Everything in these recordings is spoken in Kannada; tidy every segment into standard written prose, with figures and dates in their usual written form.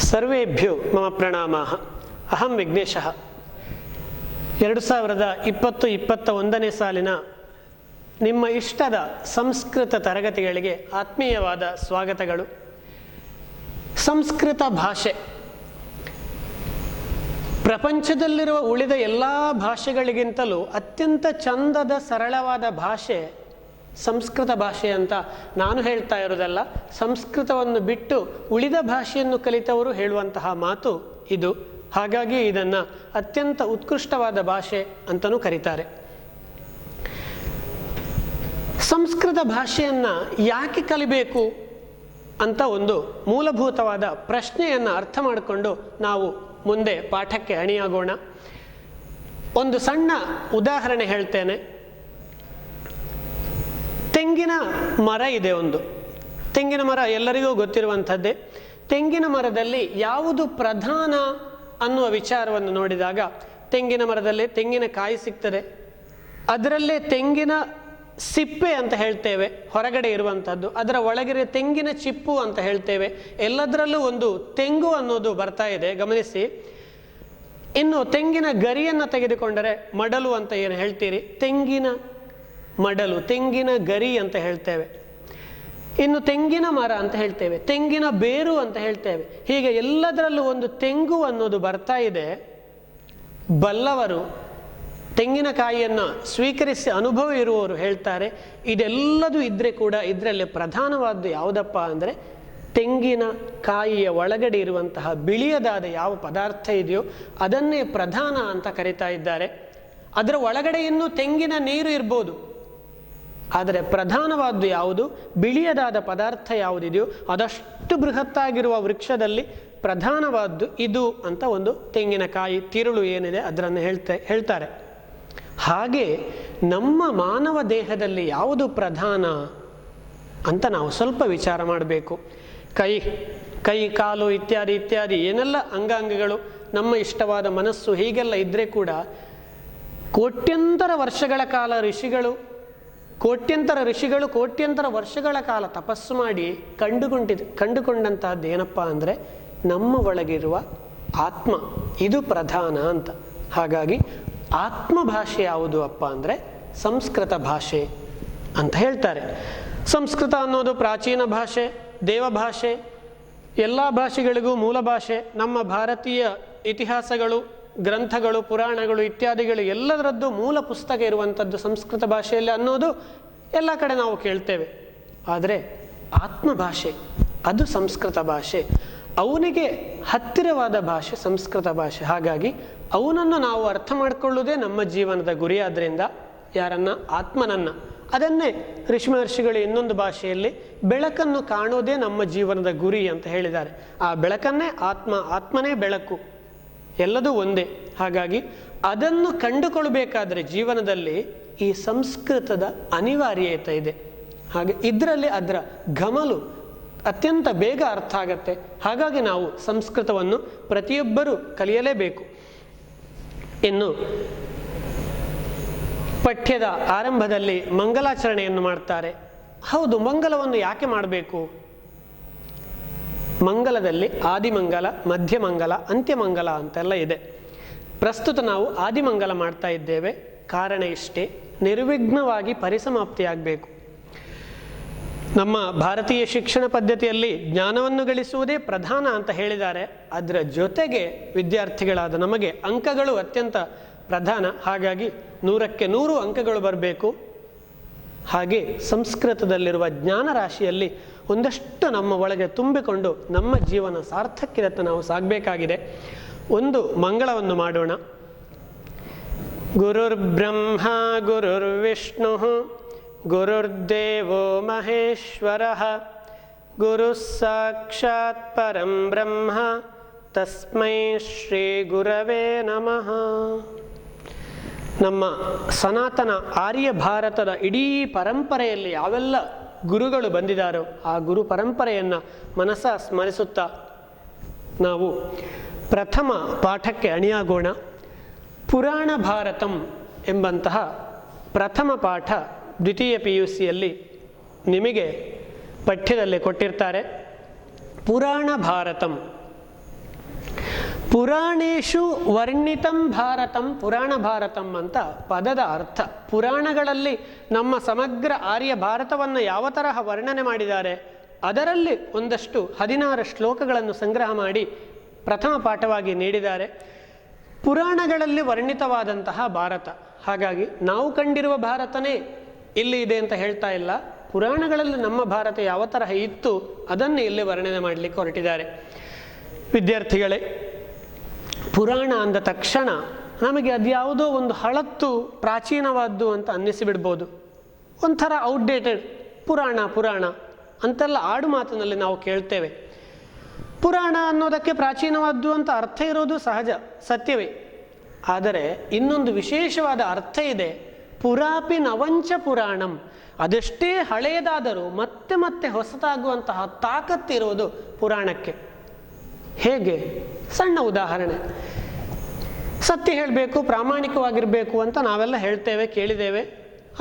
ಸರ್ವೇಭ್ಯೋ ಮಮ ಪ್ರಣಾಮಃ. ಅಹಂ ವಿಘ್ನೇಶಃ. 2020-21ನೇ ಸಾಲಿನ ನಿಮ್ಮ ಇಷ್ಟದ ಸಂಸ್ಕೃತ ತರಗತಿಗಳಿಗೆ ಆತ್ಮೀಯವಾದ ಸ್ವಾಗತಗಳು. ಸಂಸ್ಕೃತ ಭಾಷೆ ಪ್ರಪಂಚದಲ್ಲಿರುವ ಉಳಿದ ಎಲ್ಲ ಭಾಷೆಗಳಿಗಿಂತಲೂ ಅತ್ಯಂತ ಚಂದದ ಸರಳವಾದ ಭಾಷೆ ಸಂಸ್ಕೃತ ಭಾಷೆ ಅಂತ ನಾನು ಹೇಳ್ತಾ ಇರೋದಲ್ಲ. ಸಂಸ್ಕೃತವನ್ನು ಬಿಟ್ಟು ಉಳಿದ ಭಾಷೆಯನ್ನು ಕಲಿತವರು ಹೇಳುವಂತಹ ಮಾತು ಇದು. ಹಾಗಾಗಿ ಇದನ್ನು ಅತ್ಯಂತ ಉತ್ಕೃಷ್ಟವಾದ ಭಾಷೆ ಅಂತಲೂ ಕರೀತಾರೆ. ಸಂಸ್ಕೃತ ಭಾಷೆಯನ್ನು ಯಾಕೆ ಕಲಿಬೇಕು ಅಂತ ಒಂದು ಮೂಲಭೂತವಾದ ಪ್ರಶ್ನೆಯನ್ನು ಅರ್ಥ ಮಾಡಿಕೊಂಡು ನಾವು ಮುಂದೆ ಪಾಠಕ್ಕೆ ಅಣಿಯಾಗೋಣ. ಒಂದು ಸಣ್ಣ ಉದಾಹರಣೆ ಹೇಳ್ತೇನೆ. ತೆಂಗಿನ ಮರ ಇದೆ. ಒಂದು ತೆಂಗಿನ ಮರ ಎಲ್ಲರಿಗೂ ಗೊತ್ತಿರುವಂಥದ್ದೇ. ತೆಂಗಿನ ಮರದಲ್ಲಿ ಯಾವುದು ಪ್ರಧಾನ ಅನ್ನುವ ವಿಚಾರವನ್ನು ನೋಡಿದಾಗ ತೆಂಗಿನ ಮರದಲ್ಲಿ ತೆಂಗಿನಕಾಯಿ ಸಿಗ್ತದೆ. ಅದರಲ್ಲೇ ತೆಂಗಿನ ಸಿಪ್ಪೆ ಅಂತ ಹೇಳ್ತೇವೆ, ಹೊರಗಡೆ ಇರುವಂಥದ್ದು. ಅದರ ಒಳಗಿರೋ ತೆಂಗಿನ ಚಿಪ್ಪು ಅಂತ ಹೇಳ್ತೇವೆ. ಎಲ್ಲದರಲ್ಲೂ ಒಂದು ತೆಂಗು ಅನ್ನೋದು ಬರ್ತಾ ಇದೆ, ಗಮನಿಸಿ. ಇನ್ನು ತೆಂಗಿನ ಗರಿಯನ್ನು ತೆಗೆದುಕೊಂಡರೆ ಮಡಲು ಅಂತ ಏನು ಹೇಳ್ತೀರಿ, ತೆಂಗಿನ ಮಡಲು, ತೆಂಗಿನ ಗರಿ ಅಂತ ಹೇಳ್ತೇವೆ. ಇನ್ನು ತೆಂಗಿನ ಮರ ಅಂತ ಹೇಳ್ತೇವೆ, ತೆಂಗಿನ ಬೇರು ಅಂತ ಹೇಳ್ತೇವೆ. ಹೀಗೆ ಎಲ್ಲದರಲ್ಲೂ ಒಂದು ತೆಂಗು ಅನ್ನೋದು ಬರ್ತಾ ಇದೆ. ಬಲ್ಲವರು, ತೆಂಗಿನಕಾಯಿಯನ್ನು ಸ್ವೀಕರಿಸಿ ಅನುಭವ ಇರುವವರು ಹೇಳ್ತಾರೆ, ಇದೆಲ್ಲದೂ ಇದ್ದರೆ ಕೂಡ ಇದರಲ್ಲಿ ಪ್ರಧಾನವಾದ್ದು ಯಾವುದಪ್ಪ ಅಂದರೆ ತೆಂಗಿನ ಕಾಯಿಯ ಒಳಗಡೆ ಇರುವಂತಹ ಬಿಳಿಯದಾದ ಯಾವ ಪದಾರ್ಥ ಇದೆಯೋ ಅದನ್ನೇ ಪ್ರಧಾನ ಅಂತ ಕರೀತಾ ಇದ್ದಾರೆ. ಅದರ ಒಳಗಡೆ ಇನ್ನೂ ತೆಂಗಿನ ನೀರು ಇರ್ಬೋದು, ಆದರೆ ಪ್ರಧಾನವಾದ್ದು ಯಾವುದು, ಬಿಳಿಯದಾದ ಪದಾರ್ಥ ಯಾವುದಿದೆಯೋ ಅದಷ್ಟು ಬೃಹತ್ತಾಗಿರುವ ವೃಕ್ಷದಲ್ಲಿ ಪ್ರಧಾನವಾದ್ದು ಇದು ಅಂತ ಒಂದು ತೆಂಗಿನಕಾಯಿ ತಿರುಳು ಏನಿದೆ ಅದನ್ನು ಹೇಳ್ತಾರೆ. ಹಾಗೆ ನಮ್ಮ ಮಾನವ ದೇಹದಲ್ಲಿ ಯಾವುದು ಪ್ರಧಾನ ಅಂತ ನಾವು ಸ್ವಲ್ಪ ವಿಚಾರ ಮಾಡಬೇಕು. ಕೈ ಕಾಲು ಇತ್ಯಾದಿ ಏನೆಲ್ಲ ಅಂಗಾಂಗಗಳು, ನಮ್ಮ ಇಷ್ಟವಾದ ಮನಸ್ಸು, ಹೀಗೆಲ್ಲ ಇದ್ದರೆ ಕೂಡ ಕೋಟ್ಯಂತರ ವರ್ಷಗಳ ಕಾಲ ಕೋಟ್ಯಂತರ ವರ್ಷಗಳ ಕಾಲ ತಪಸ್ಸು ಮಾಡಿ ಕಂಡುಕೊಂಡಂತಹದ್ದು ಏನಪ್ಪ ಅಂದರೆ ನಮ್ಮ ಒಳಗಿರುವ ಆತ್ಮ, ಇದು ಪ್ರಧಾನ ಅಂತ. ಹಾಗಾಗಿ ಆತ್ಮ ಭಾಷೆ ಯಾವುದು ಅಪ್ಪ ಅಂದರೆ ಸಂಸ್ಕೃತ ಭಾಷೆ ಅಂತ ಹೇಳ್ತಾರೆ. ಸಂಸ್ಕೃತ ಅನ್ನೋದು ಪ್ರಾಚೀನ ಭಾಷೆ, ದೇವಭಾಷೆ, ಎಲ್ಲ ಭಾಷೆಗಳಿಗೂ ಮೂಲ ಭಾಷೆ. ನಮ್ಮ ಭಾರತೀಯ ಇತಿಹಾಸಗಳು, ಗ್ರಂಥಗಳು, ಪುರಾಣಗಳು ಇತ್ಯಾದಿಗಳು ಎಲ್ಲದರದ್ದು ಮೂಲ ಪುಸ್ತಕ ಇರುವಂಥದ್ದು ಸಂಸ್ಕೃತ ಭಾಷೆಯಲ್ಲಿ ಅನ್ನೋದು ಎಲ್ಲ ಕಡೆ ನಾವು ಕೇಳ್ತೇವೆ. ಆದರೆ ಆತ್ಮ ಭಾಷೆ ಅದು ಸಂಸ್ಕೃತ ಭಾಷೆ. ಅವನಿಗೆ ಹತ್ತಿರವಾದ ಭಾಷೆ ಸಂಸ್ಕೃತ ಭಾಷೆ. ಹಾಗಾಗಿ ಅವನನ್ನು ನಾವು ಅರ್ಥ ಮಾಡಿಕೊಳ್ಳುವುದೇ ನಮ್ಮ ಜೀವನದ ಗುರಿಯಾದ್ರಿಂದ, ಯಾರನ್ನ, ಆತ್ಮನನ್ನು. ಅದನ್ನೇ ಋಷಿಮಹರ್ಷಿಗಳು ಇನ್ನೊಂದು ಭಾಷೆಯಲ್ಲಿ ಬೆಳಕನ್ನು ಕಾಣುವುದೇ ನಮ್ಮ ಜೀವನದ ಗುರಿ ಅಂತ ಹೇಳಿದ್ದಾರೆ. ಆ ಬೆಳಕನ್ನೇ ಆತ್ಮನೇ ಬೆಳಕು, ಎಲ್ಲದೂ ಒಂದೇ. ಹಾಗಾಗಿ ಅದನ್ನು ಕಂಡುಕೊಳ್ಬೇಕಾದ್ರೆ ಜೀವನದಲ್ಲಿ ಈ ಸಂಸ್ಕೃತದ ಅನಿವಾರ್ಯತೆ ಇದೆ. ಹಾಗೆ ಇದರಲ್ಲಿ ಅದರ ಘಮಲು ಅತ್ಯಂತ ಬೇಗ ಅರ್ಥ ಆಗತ್ತೆ. ಹಾಗಾಗಿ ನಾವು ಸಂಸ್ಕೃತವನ್ನು ಪ್ರತಿಯೊಬ್ಬರೂ ಕಲಿಯಲೇಬೇಕು. ಇನ್ನು ಪಠ್ಯದ ಆರಂಭದಲ್ಲಿ ಮಂಗಲಾಚರಣೆಯನ್ನು ಮಾಡ್ತಾರೆ. ಹೌದು, ಮಂಗಲವನ್ನು ಯಾಕೆ ಮಾಡಬೇಕು? ಮಂಗಲದಲ್ಲಿ ಆದಿಮಂಗಲ, ಮಧ್ಯಮಂಗಲ, ಅಂತ್ಯಮಂಗಲ ಅಂತೆಲ್ಲ ಇದೆ. ಪ್ರಸ್ತುತ ನಾವು ಆದಿಮಂಗಲ ಮಾಡ್ತಾ ಇದ್ದೇವೆ. ಕಾರಣ ಇಷ್ಟೇ, ನಿರ್ವಿಘ್ನವಾಗಿ ಪರಿಸಮಾಪ್ತಿಯಾಗಬೇಕು. ನಮ್ಮ ಭಾರತೀಯ ಶಿಕ್ಷಣ ಪದ್ಧತಿಯಲ್ಲಿ ಜ್ಞಾನವನ್ನು ಗಳಿಸುವುದೇ ಪ್ರಧಾನ ಅಂತ ಹೇಳಿದ್ದಾರೆ. ಅದರ ಜೊತೆಗೆ ವಿದ್ಯಾರ್ಥಿಗಳಾದ ನಮಗೆ ಅಂಕಗಳು ಅತ್ಯಂತ ಪ್ರಧಾನ. ಹಾಗಾಗಿ 100ಕ್ಕೆ 100 ಅಂಕಗಳು ಬರಬೇಕು. ಹಾಗೆ ಸಂಸ್ಕೃತದಲ್ಲಿರುವ ಜ್ಞಾನ ರಾಶಿಯಲ್ಲಿ ಒಂದಷ್ಟು ನಮ್ಮ ಒಳಗೆ ತುಂಬಿಕೊಂಡು ನಮ್ಮ ಜೀವನ ಸಾರ್ಥಕ್ಯದತ್ತ ನಾವು ಸಾಗಬೇಕಾಗಿದೆ. ಒಂದು ಮಂಗಳವನ್ನು ಮಾಡೋಣ. ಗುರುರ್ಬ್ರಹ್ಮ ಗುರುರ್ವಿಷ್ಣು ಗುರುರ್ದೇವೋ ಮಹೇಶ್ವರಃ ಗುರು ಸಾಕ್ಷಾತ್ ಪರಂ ಬ್ರಹ್ಮ ತಸ್ಮೈ ಶ್ರೀ ಗುರವೇ ನಮಃ. ನಮ್ಮ ಸನಾತನ ಆರ್ಯ ಭಾರತದ ಇಡೀ ಪರಂಪರೆಯಲ್ಲಿ ಯಾವೆಲ್ಲ ಗುರುಗಳು ಬಂದಿದ್ದಾರೋ ಆ ಗುರು ಪರಂಪರೆಯನ್ನು ಮನಸ ಸ್ಮರಿಸುತ್ತಾ ನಾವು ಪ್ರಥಮ ಪಾಠಕ್ಕೆ ಅಣಿಯಾಗೋಣ. ಪುರಾಣ ಭಾರತಂ ಎಂಬಂತಹ ಪ್ರಥಮ ಪಾಠ ದ್ವಿತೀಯ PUCಯಲ್ಲಿ ನಿಮಗೆ ಪಠ್ಯದಲ್ಲಿ ಕೊಟ್ಟಿರ್ತಾರೆ. ಪುರಾಣ ಭಾರತಂ ಪುರಾಣೇಶು ವರ್ಣಿತಂ ಭಾರತಂ ಪುರಾಣ ಭಾರತಂ ಅಂತ ಪದದ ಅರ್ಥ. ಪುರಾಣಗಳಲ್ಲಿ ನಮ್ಮ ಸಮಗ್ರ ಆರ್ಯ ಭಾರತವನ್ನು ಯಾವ ತರಹ ವರ್ಣನೆ ಮಾಡಿದ್ದಾರೆ ಅದರಲ್ಲಿ ಒಂದಷ್ಟು 16 ಶ್ಲೋಕಗಳನ್ನು ಸಂಗ್ರಹ ಮಾಡಿ ಪ್ರಥಮ ಪಾಠವಾಗಿ ನೀಡಿದ್ದಾರೆ. ಪುರಾಣಗಳಲ್ಲಿ ವರ್ಣಿತವಾದಂತಹ ಭಾರತ. ಹಾಗಾಗಿ ನಾವು ಕಂಡಿರುವ ಭಾರತನೇ ಇಲ್ಲಿ ಇದೆ ಅಂತ ಹೇಳ್ತಾ ಇಲ್ಲ. ಪುರಾಣಗಳಲ್ಲಿ ನಮ್ಮ ಭಾರತ ಯಾವ ತರಹ ಇತ್ತು ಅದನ್ನು ಇಲ್ಲಿ ವರ್ಣನೆ ಮಾಡಲಿಕ್ಕೆ ಹೊರಟಿದ್ದಾರೆ. ವಿದ್ಯಾರ್ಥಿಗಳೇ, ಪುರಾಣ ಅಂದ ತಕ್ಷಣ ನಮಗೆ ಅದ್ಯಾವುದೋ ಒಂದು ಹಳತ್ತು ಪ್ರಾಚೀನವಾದ್ದು ಅಂತ ಅನ್ನಿಸಿಬಿಡ್ಬೋದು. ಒಂಥರ ಔಟ್ಡೇಟೆಡ್ ಪುರಾಣ ಅಂತೆಲ್ಲ ಆಡು ಮಾತಿನಲ್ಲಿ ನಾವು ಕೇಳ್ತೇವೆ. ಪುರಾಣ ಅನ್ನೋದಕ್ಕೆ ಪ್ರಾಚೀನವಾದ್ದು ಅಂತ ಅರ್ಥ ಇರೋದು ಸಹಜ, ಸತ್ಯವೇ. ಆದರೆ ಇನ್ನೊಂದು ವಿಶೇಷವಾದ ಅರ್ಥ ಇದೆ. ಪುರಾಪಿ ನವಂಚ ಪುರಾಣಂ. ಅದೆಷ್ಟೇ ಹಳೆಯದಾದರೂ ಮತ್ತೆ ಮತ್ತೆ ಹೊಸತಾಗುವಂತಹ ತಾಕತ್ತಿರುವುದು ಪುರಾಣಕ್ಕೆ. ಹೇಗೆ? ಸಣ್ಣ ಉದಾಹರಣೆ. ಸತ್ಯ ಹೇಳಬೇಕು, ಪ್ರಾಮಾಣಿಕವಾಗಿರಬೇಕು ಅಂತ ನಾವೆಲ್ಲ ಹೇಳ್ತೇವೆ, ಕೇಳಿದ್ದೇವೆ,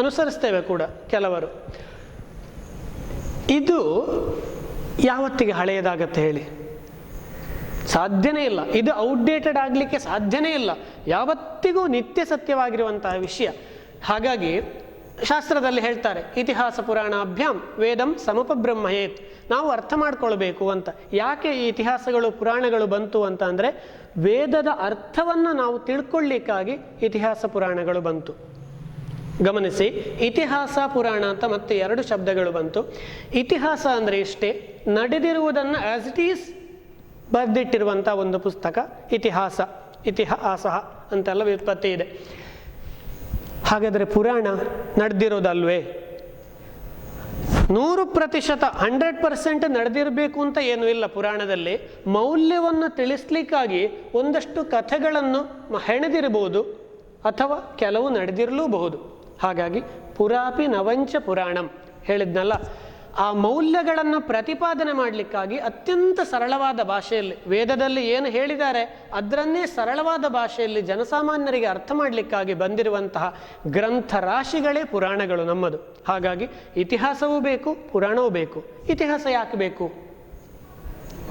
ಅನುಸರಿಸ್ತೇವೆ ಕೂಡ ಕೆಲವರು. ಇದು ಯಾವತ್ತಿಗೆ ಹಳೆಯದಾಗತ್ತೆ ಹೇಳಿ? ಸಾಧ್ಯನೇ ಇಲ್ಲ. ಇದು ಔಟ್ಡೇಟೆಡ್ ಆಗಲಿಕ್ಕೆ ಸಾಧ್ಯನೇ ಇಲ್ಲ. ಯಾವತ್ತಿಗೂ ನಿತ್ಯ ಸತ್ಯವಾಗಿರುವಂತಹ ವಿಷಯ. ಹಾಗಾಗಿ ಶಾಸ್ತ್ರದಲ್ಲಿ ಹೇಳ್ತಾರೆ, ಇತಿಹಾಸ ಪುರಾಣಾಭ್ಯಾಂ ವೇದಂ ಸಮುಪಬ್ರಹ್ಮಯೇತ್. ನಾವು ಅರ್ಥ ಮಾಡ್ಕೊಳ್ಬೇಕು ಅಂತ. ಯಾಕೆ ಈ ಇತಿಹಾಸಗಳು ಪುರಾಣಗಳು ಬಂತು ಅಂತ ಅಂದರೆ, ವೇದದ ಅರ್ಥವನ್ನು ನಾವು ತಿಳ್ಕೊಳ್ಳಿಕ್ಕಾಗಿ ಇತಿಹಾಸ ಪುರಾಣಗಳು ಬಂತು. ಗಮನಿಸಿ, ಇತಿಹಾಸ ಪುರಾಣ ಅಂತ ಮತ್ತೆ 2 ಶಬ್ದಗಳು ಬಂತು. ಇತಿಹಾಸ ಅಂದರೆ ಇಷ್ಟೇ, ನಡೆದಿರುವುದನ್ನು ಆಸ್ ಇಟ್ ಈಸ್ ಬರೆದಿಟ್ಟಿರುವಂಥ ಒಂದು ಪುಸ್ತಕ ಇತಿಹಾಸ. ಇತಿಹಾಸ ಅಂತೆಲ್ಲ ವ್ಯುತ್ಪತ್ತಿ ಇದೆ. ಹಾಗಾದರೆ ಪುರಾಣ ನಡೆದಿರೋದಲ್ವೇ? 100% 100% ನಡೆದಿರಬೇಕು ಅಂತ ಏನೂ ಇಲ್ಲ. ಪುರಾಣದಲ್ಲಿ ಮೌಲ್ಯವನ್ನು ತಿಳಿಸ್ಲಿಕ್ಕಾಗಿ ಒಂದಷ್ಟು ಕಥೆಗಳನ್ನು ಹೆಣೆದಿರಬಹುದು ಅಥವಾ ಕೆಲವು ನಡೆದಿರಲೂಬಹುದು. ಹಾಗಾಗಿ ಪುರಾಪಿ ನವಂಚ ಪುರಾಣಂ ಹೇಳಿದ್ನಲ್ಲ, ಆ ಮೌಲ್ಯಗಳನ್ನು ಪ್ರತಿಪಾದನೆ ಮಾಡಲಿಕ್ಕಾಗಿ ಅತ್ಯಂತ ಸರಳವಾದ ಭಾಷೆಯಲ್ಲಿ, ವೇದದಲ್ಲಿ ಏನು ಹೇಳಿದ್ದಾರೆ ಅದರನ್ನೇ ಸರಳವಾದ ಭಾಷೆಯಲ್ಲಿ ಜನಸಾಮಾನ್ಯರಿಗೆ ಅರ್ಥ ಮಾಡಲಿಕ್ಕಾಗಿ ಬಂದಿರುವಂತಹ ಗ್ರಂಥ ರಾಶಿಗಳೇ ಪುರಾಣಗಳು ನಮ್ಮದು. ಹಾಗಾಗಿ ಇತಿಹಾಸವೂ ಬೇಕು, ಪುರಾಣವೂ ಬೇಕು. ಇತಿಹಾಸ ಯಾಕೆ ಬೇಕು?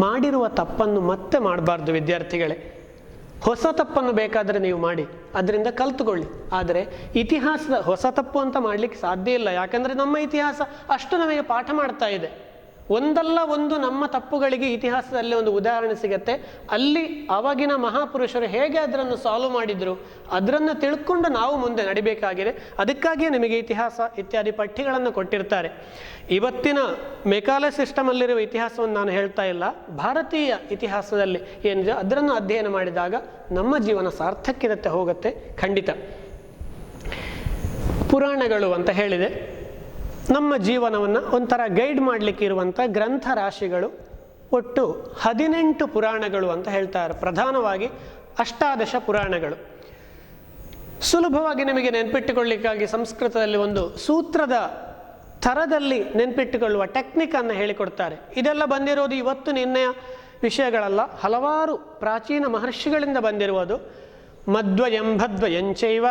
ಮಾಡಿರುವ ತಪ್ಪನ್ನು ಮತ್ತೆ ಮಾಡಬಾರ್ದು ವಿದ್ಯಾರ್ಥಿಗಳೇ. ಹೊಸ ತಪ್ಪನ್ನು ಬೇಕಾದರೆ ನೀವು ಮಾಡಿ, ಅದರಿಂದ ಕಲ್ತುಕೊಳ್ಳಿ. ಆದರೆ ಇತಿಹಾಸದ ಹೊಸ ತಪ್ಪು ಅಂತ ಮಾಡಲಿಕ್ಕೆ ಸಾಧ್ಯ ಇಲ್ಲ. ಯಾಕಂದರೆ ನಮ್ಮ ಇತಿಹಾಸ ಅಷ್ಟು ನಮಗೆ ಪಾಠ ಮಾಡ್ತಾ ಇದೆ. ಒಂದಲ್ಲ ಒಂದು ನಮ್ಮ ತಪ್ಪುಗಳಿಗೆ ಇತಿಹಾಸದಲ್ಲಿ ಒಂದು ಉದಾಹರಣೆ ಸಿಗತ್ತೆ. ಅಲ್ಲಿ ಆವಾಗಿನ ಮಹಾಪುರುಷರು ಹೇಗೆ ಅದನ್ನು ಸಾಲ್ವ್ ಮಾಡಿದ್ರು ಅದನ್ನು ತಿಳ್ಕೊಂಡು ನಾವು ಮುಂದೆ ನಡಿಬೇಕಾಗಿದೆ. ಅದಕ್ಕಾಗಿಯೇ ನಿಮಗೆ ಇತಿಹಾಸ ಇತ್ಯಾದಿ ಪಠ್ಯಗಳನ್ನು ಕೊಟ್ಟಿರ್ತಾರೆ. ಇವತ್ತಿನ ಮೆಕಾಲೆ ಸಿಸ್ಟಮಲ್ಲಿರುವ ಇತಿಹಾಸವನ್ನು ನಾನು ಹೇಳ್ತಾ ಇಲ್ಲ. ಭಾರತೀಯ ಇತಿಹಾಸದಲ್ಲಿ ಏನಿದೆ ಅದನ್ನು ಅಧ್ಯಯನ ಮಾಡಿದಾಗ ನಮ್ಮ ಜೀವನ ಸಾರ್ಥಕ್ಯತೆ ಹೋಗುತ್ತೆ ಖಂಡಿತ. ಪುರಾಣಗಳು ಅಂತ ಹೇಳಿದೆ, ನಮ್ಮ ಜೀವನವನ್ನು ಒಂಥರ ಗೈಡ್ ಮಾಡಲಿಕ್ಕೆ ಇರುವಂಥ ಗ್ರಂಥ ರಾಶಿಗಳು ಒಟ್ಟು 18 ಪುರಾಣಗಳು ಅಂತ ಹೇಳ್ತಾರೆ. ಪ್ರಧಾನವಾಗಿ 18 ಪುರಾಣಗಳು. ಸುಲಭವಾಗಿ ನಿಮಗೆ ನೆನಪಿಟ್ಟುಕೊಳ್ಳಿಕ್ಕಾಗಿ ಸಂಸ್ಕೃತದಲ್ಲಿ ಒಂದು ಸೂತ್ರದ ಥರದಲ್ಲಿ ನೆನಪಿಟ್ಟುಕೊಳ್ಳುವ ಟೆಕ್ನಿಕನ್ನು ಹೇಳಿಕೊಡ್ತಾರೆ. ಇದೆಲ್ಲ ಬಂದಿರೋದು ಇವತ್ತು ನಿನ್ನೆಯ ವಿಷಯಗಳಲ್ಲ, ಹಲವಾರು ಪ್ರಾಚೀನ ಮಹರ್ಷಿಗಳಿಂದ ಬಂದಿರುವುದು. ಮಧ್ವಯಂ ಭದ್ವಯಂಚೈವ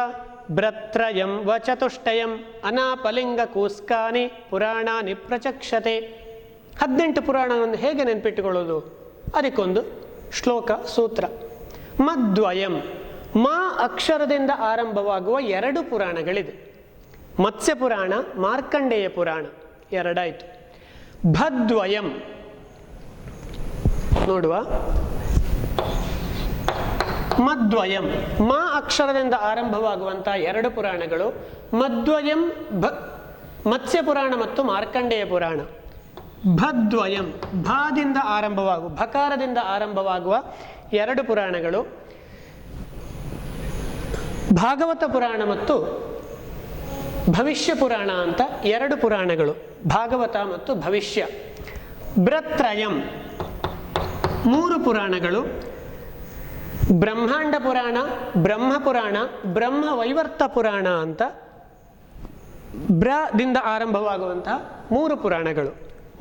ಭ್ರತ್ರಯಂ ವಚತುಷ್ಟಯಂ ಅನಾಪಲಿಂಗ ಕೂಸ್ಕಾನಿ ಪುರಾಣಾನಿ ಪ್ರಚಕ್ಷತೆ. 18 ಪುರಾಣವನ್ನು ಹೇಗೆ ನೆನಪಿಟ್ಟುಕೊಳ್ಳೋದು? ಅದಕ್ಕೊಂದು ಶ್ಲೋಕ ಸೂತ್ರ. ಮಧ್ವಯಂ, ಮಾ ಅಕ್ಷರದಿಂದ ಆರಂಭವಾಗುವ 2 ಪುರಾಣಗಳಿದೆ. ಮತ್ಸ್ಯ ಪುರಾಣ, ಮಾರ್ಕಂಡೇಯ ಪುರಾಣ, 2 ಆಯಿತು. ಭದ್ವಯಂ ನೋಡುವ. ಮಧ್ವಯಂ, ಮಾ ಅಕ್ಷರದಿಂದ ಆರಂಭವಾಗುವಂಥ 2 ಪುರಾಣಗಳು. ಮಧ್ವಯಂ ಮತ್ಸ್ಯ ಪುರಾಣ ಮತ್ತು ಮಾರ್ಕಂಡೇಯ ಪುರಾಣ. ಭದ್ವಯಂ, ಭಾದಿಂದ ಭಕಾರದಿಂದ ಆರಂಭವಾಗುವ 2 ಪುರಾಣಗಳು. ಭಾಗವತ ಪುರಾಣ ಮತ್ತು ಭವಿಷ್ಯ ಪುರಾಣ ಅಂತ 2 ಪುರಾಣಗಳು, ಭಾಗವತ ಮತ್ತು ಭವಿಷ್ಯ. ಭ್ರತ್ರಯಂ 3 ಪುರಾಣಗಳು. ಬ್ರಹ್ಮಾಂಡ ಪುರಾಣ, ಬ್ರಹ್ಮಪುರಾಣ, ಬ್ರಹ್ಮವೈವರ್ತ ಪುರಾಣ ಅಂತ ಬ್ರದಿಂದ ಆರಂಭವಾಗುವಂತಹ 3 ಪುರಾಣಗಳು.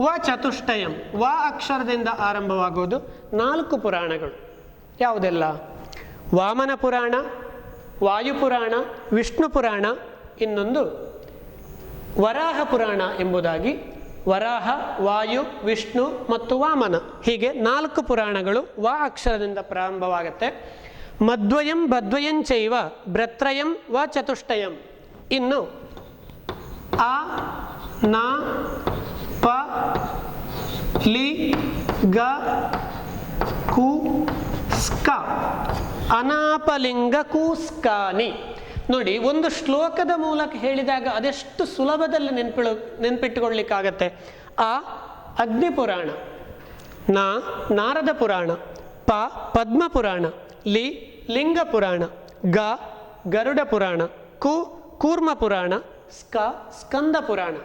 ವ ಚತುಷ್ಟಯಂ, ವ ಅಕ್ಷರದಿಂದ ಆರಂಭವಾಗುವುದು 4 ಪುರಾಣಗಳು. ಯಾವುದೆಲ್ಲ? ವಾಮನ ಪುರಾಣ, ವಾಯುಪುರಾಣ, ವಿಷ್ಣು ಪುರಾಣ, ಇನ್ನೊಂದು ವರಾಹ ಪುರಾಣ ಎಂಬುದಾಗಿ ವರಾಹ, ವಾಯು, ವಿಷ್ಣು ಮತ್ತು ವಾಮನ, ಹೀಗೆ 4 ಪುರಾಣಗಳು ವ ಅಕ್ಷರದಿಂದ ಪ್ರಾರಂಭವಾಗುತ್ತೆ. ಮದ್ವಯಂ ಬದ್ವಯಂಚೈವ ಭ್ರತ್ರಯಂ ವ ಚತುಷ್ಟಯಂ. ಇನ್ನು ಆ, ನ, ಪ, ಲಿ, ಗ, ಕು, ಸ್ಕ, ಅನಾಪಲಿಂಗ ಕೂಸ್ಕಾನಿ. ನೋಡಿ, ಒಂದು ಶ್ಲೋಕದ ಮೂಲಕ ಹೇಳಿದಾಗ ಅದೆಷ್ಟು ಸುಲಭದಲ್ಲಿ ನೆನ್ಪಿಟ್ಟುಕೊಳ್ಳಿಕ್ಕಾಗತ್ತೆ. ಆ ಅಗ್ನಿ ಪುರಾಣ, ನ ನಾರದ ಪುರಾಣ, ಪ ಪದ್ಮ ಪುರಾಣ, ಲಿ ಲಿಂಗ ಪುರಾಣ, ಗ ಗರುಡ ಪುರಾಣ, ಕು ಕೂರ್ಮ ಪುರಾಣ, ಸ್ಕ ಸ್ಕಂದ ಪುರಾಣ.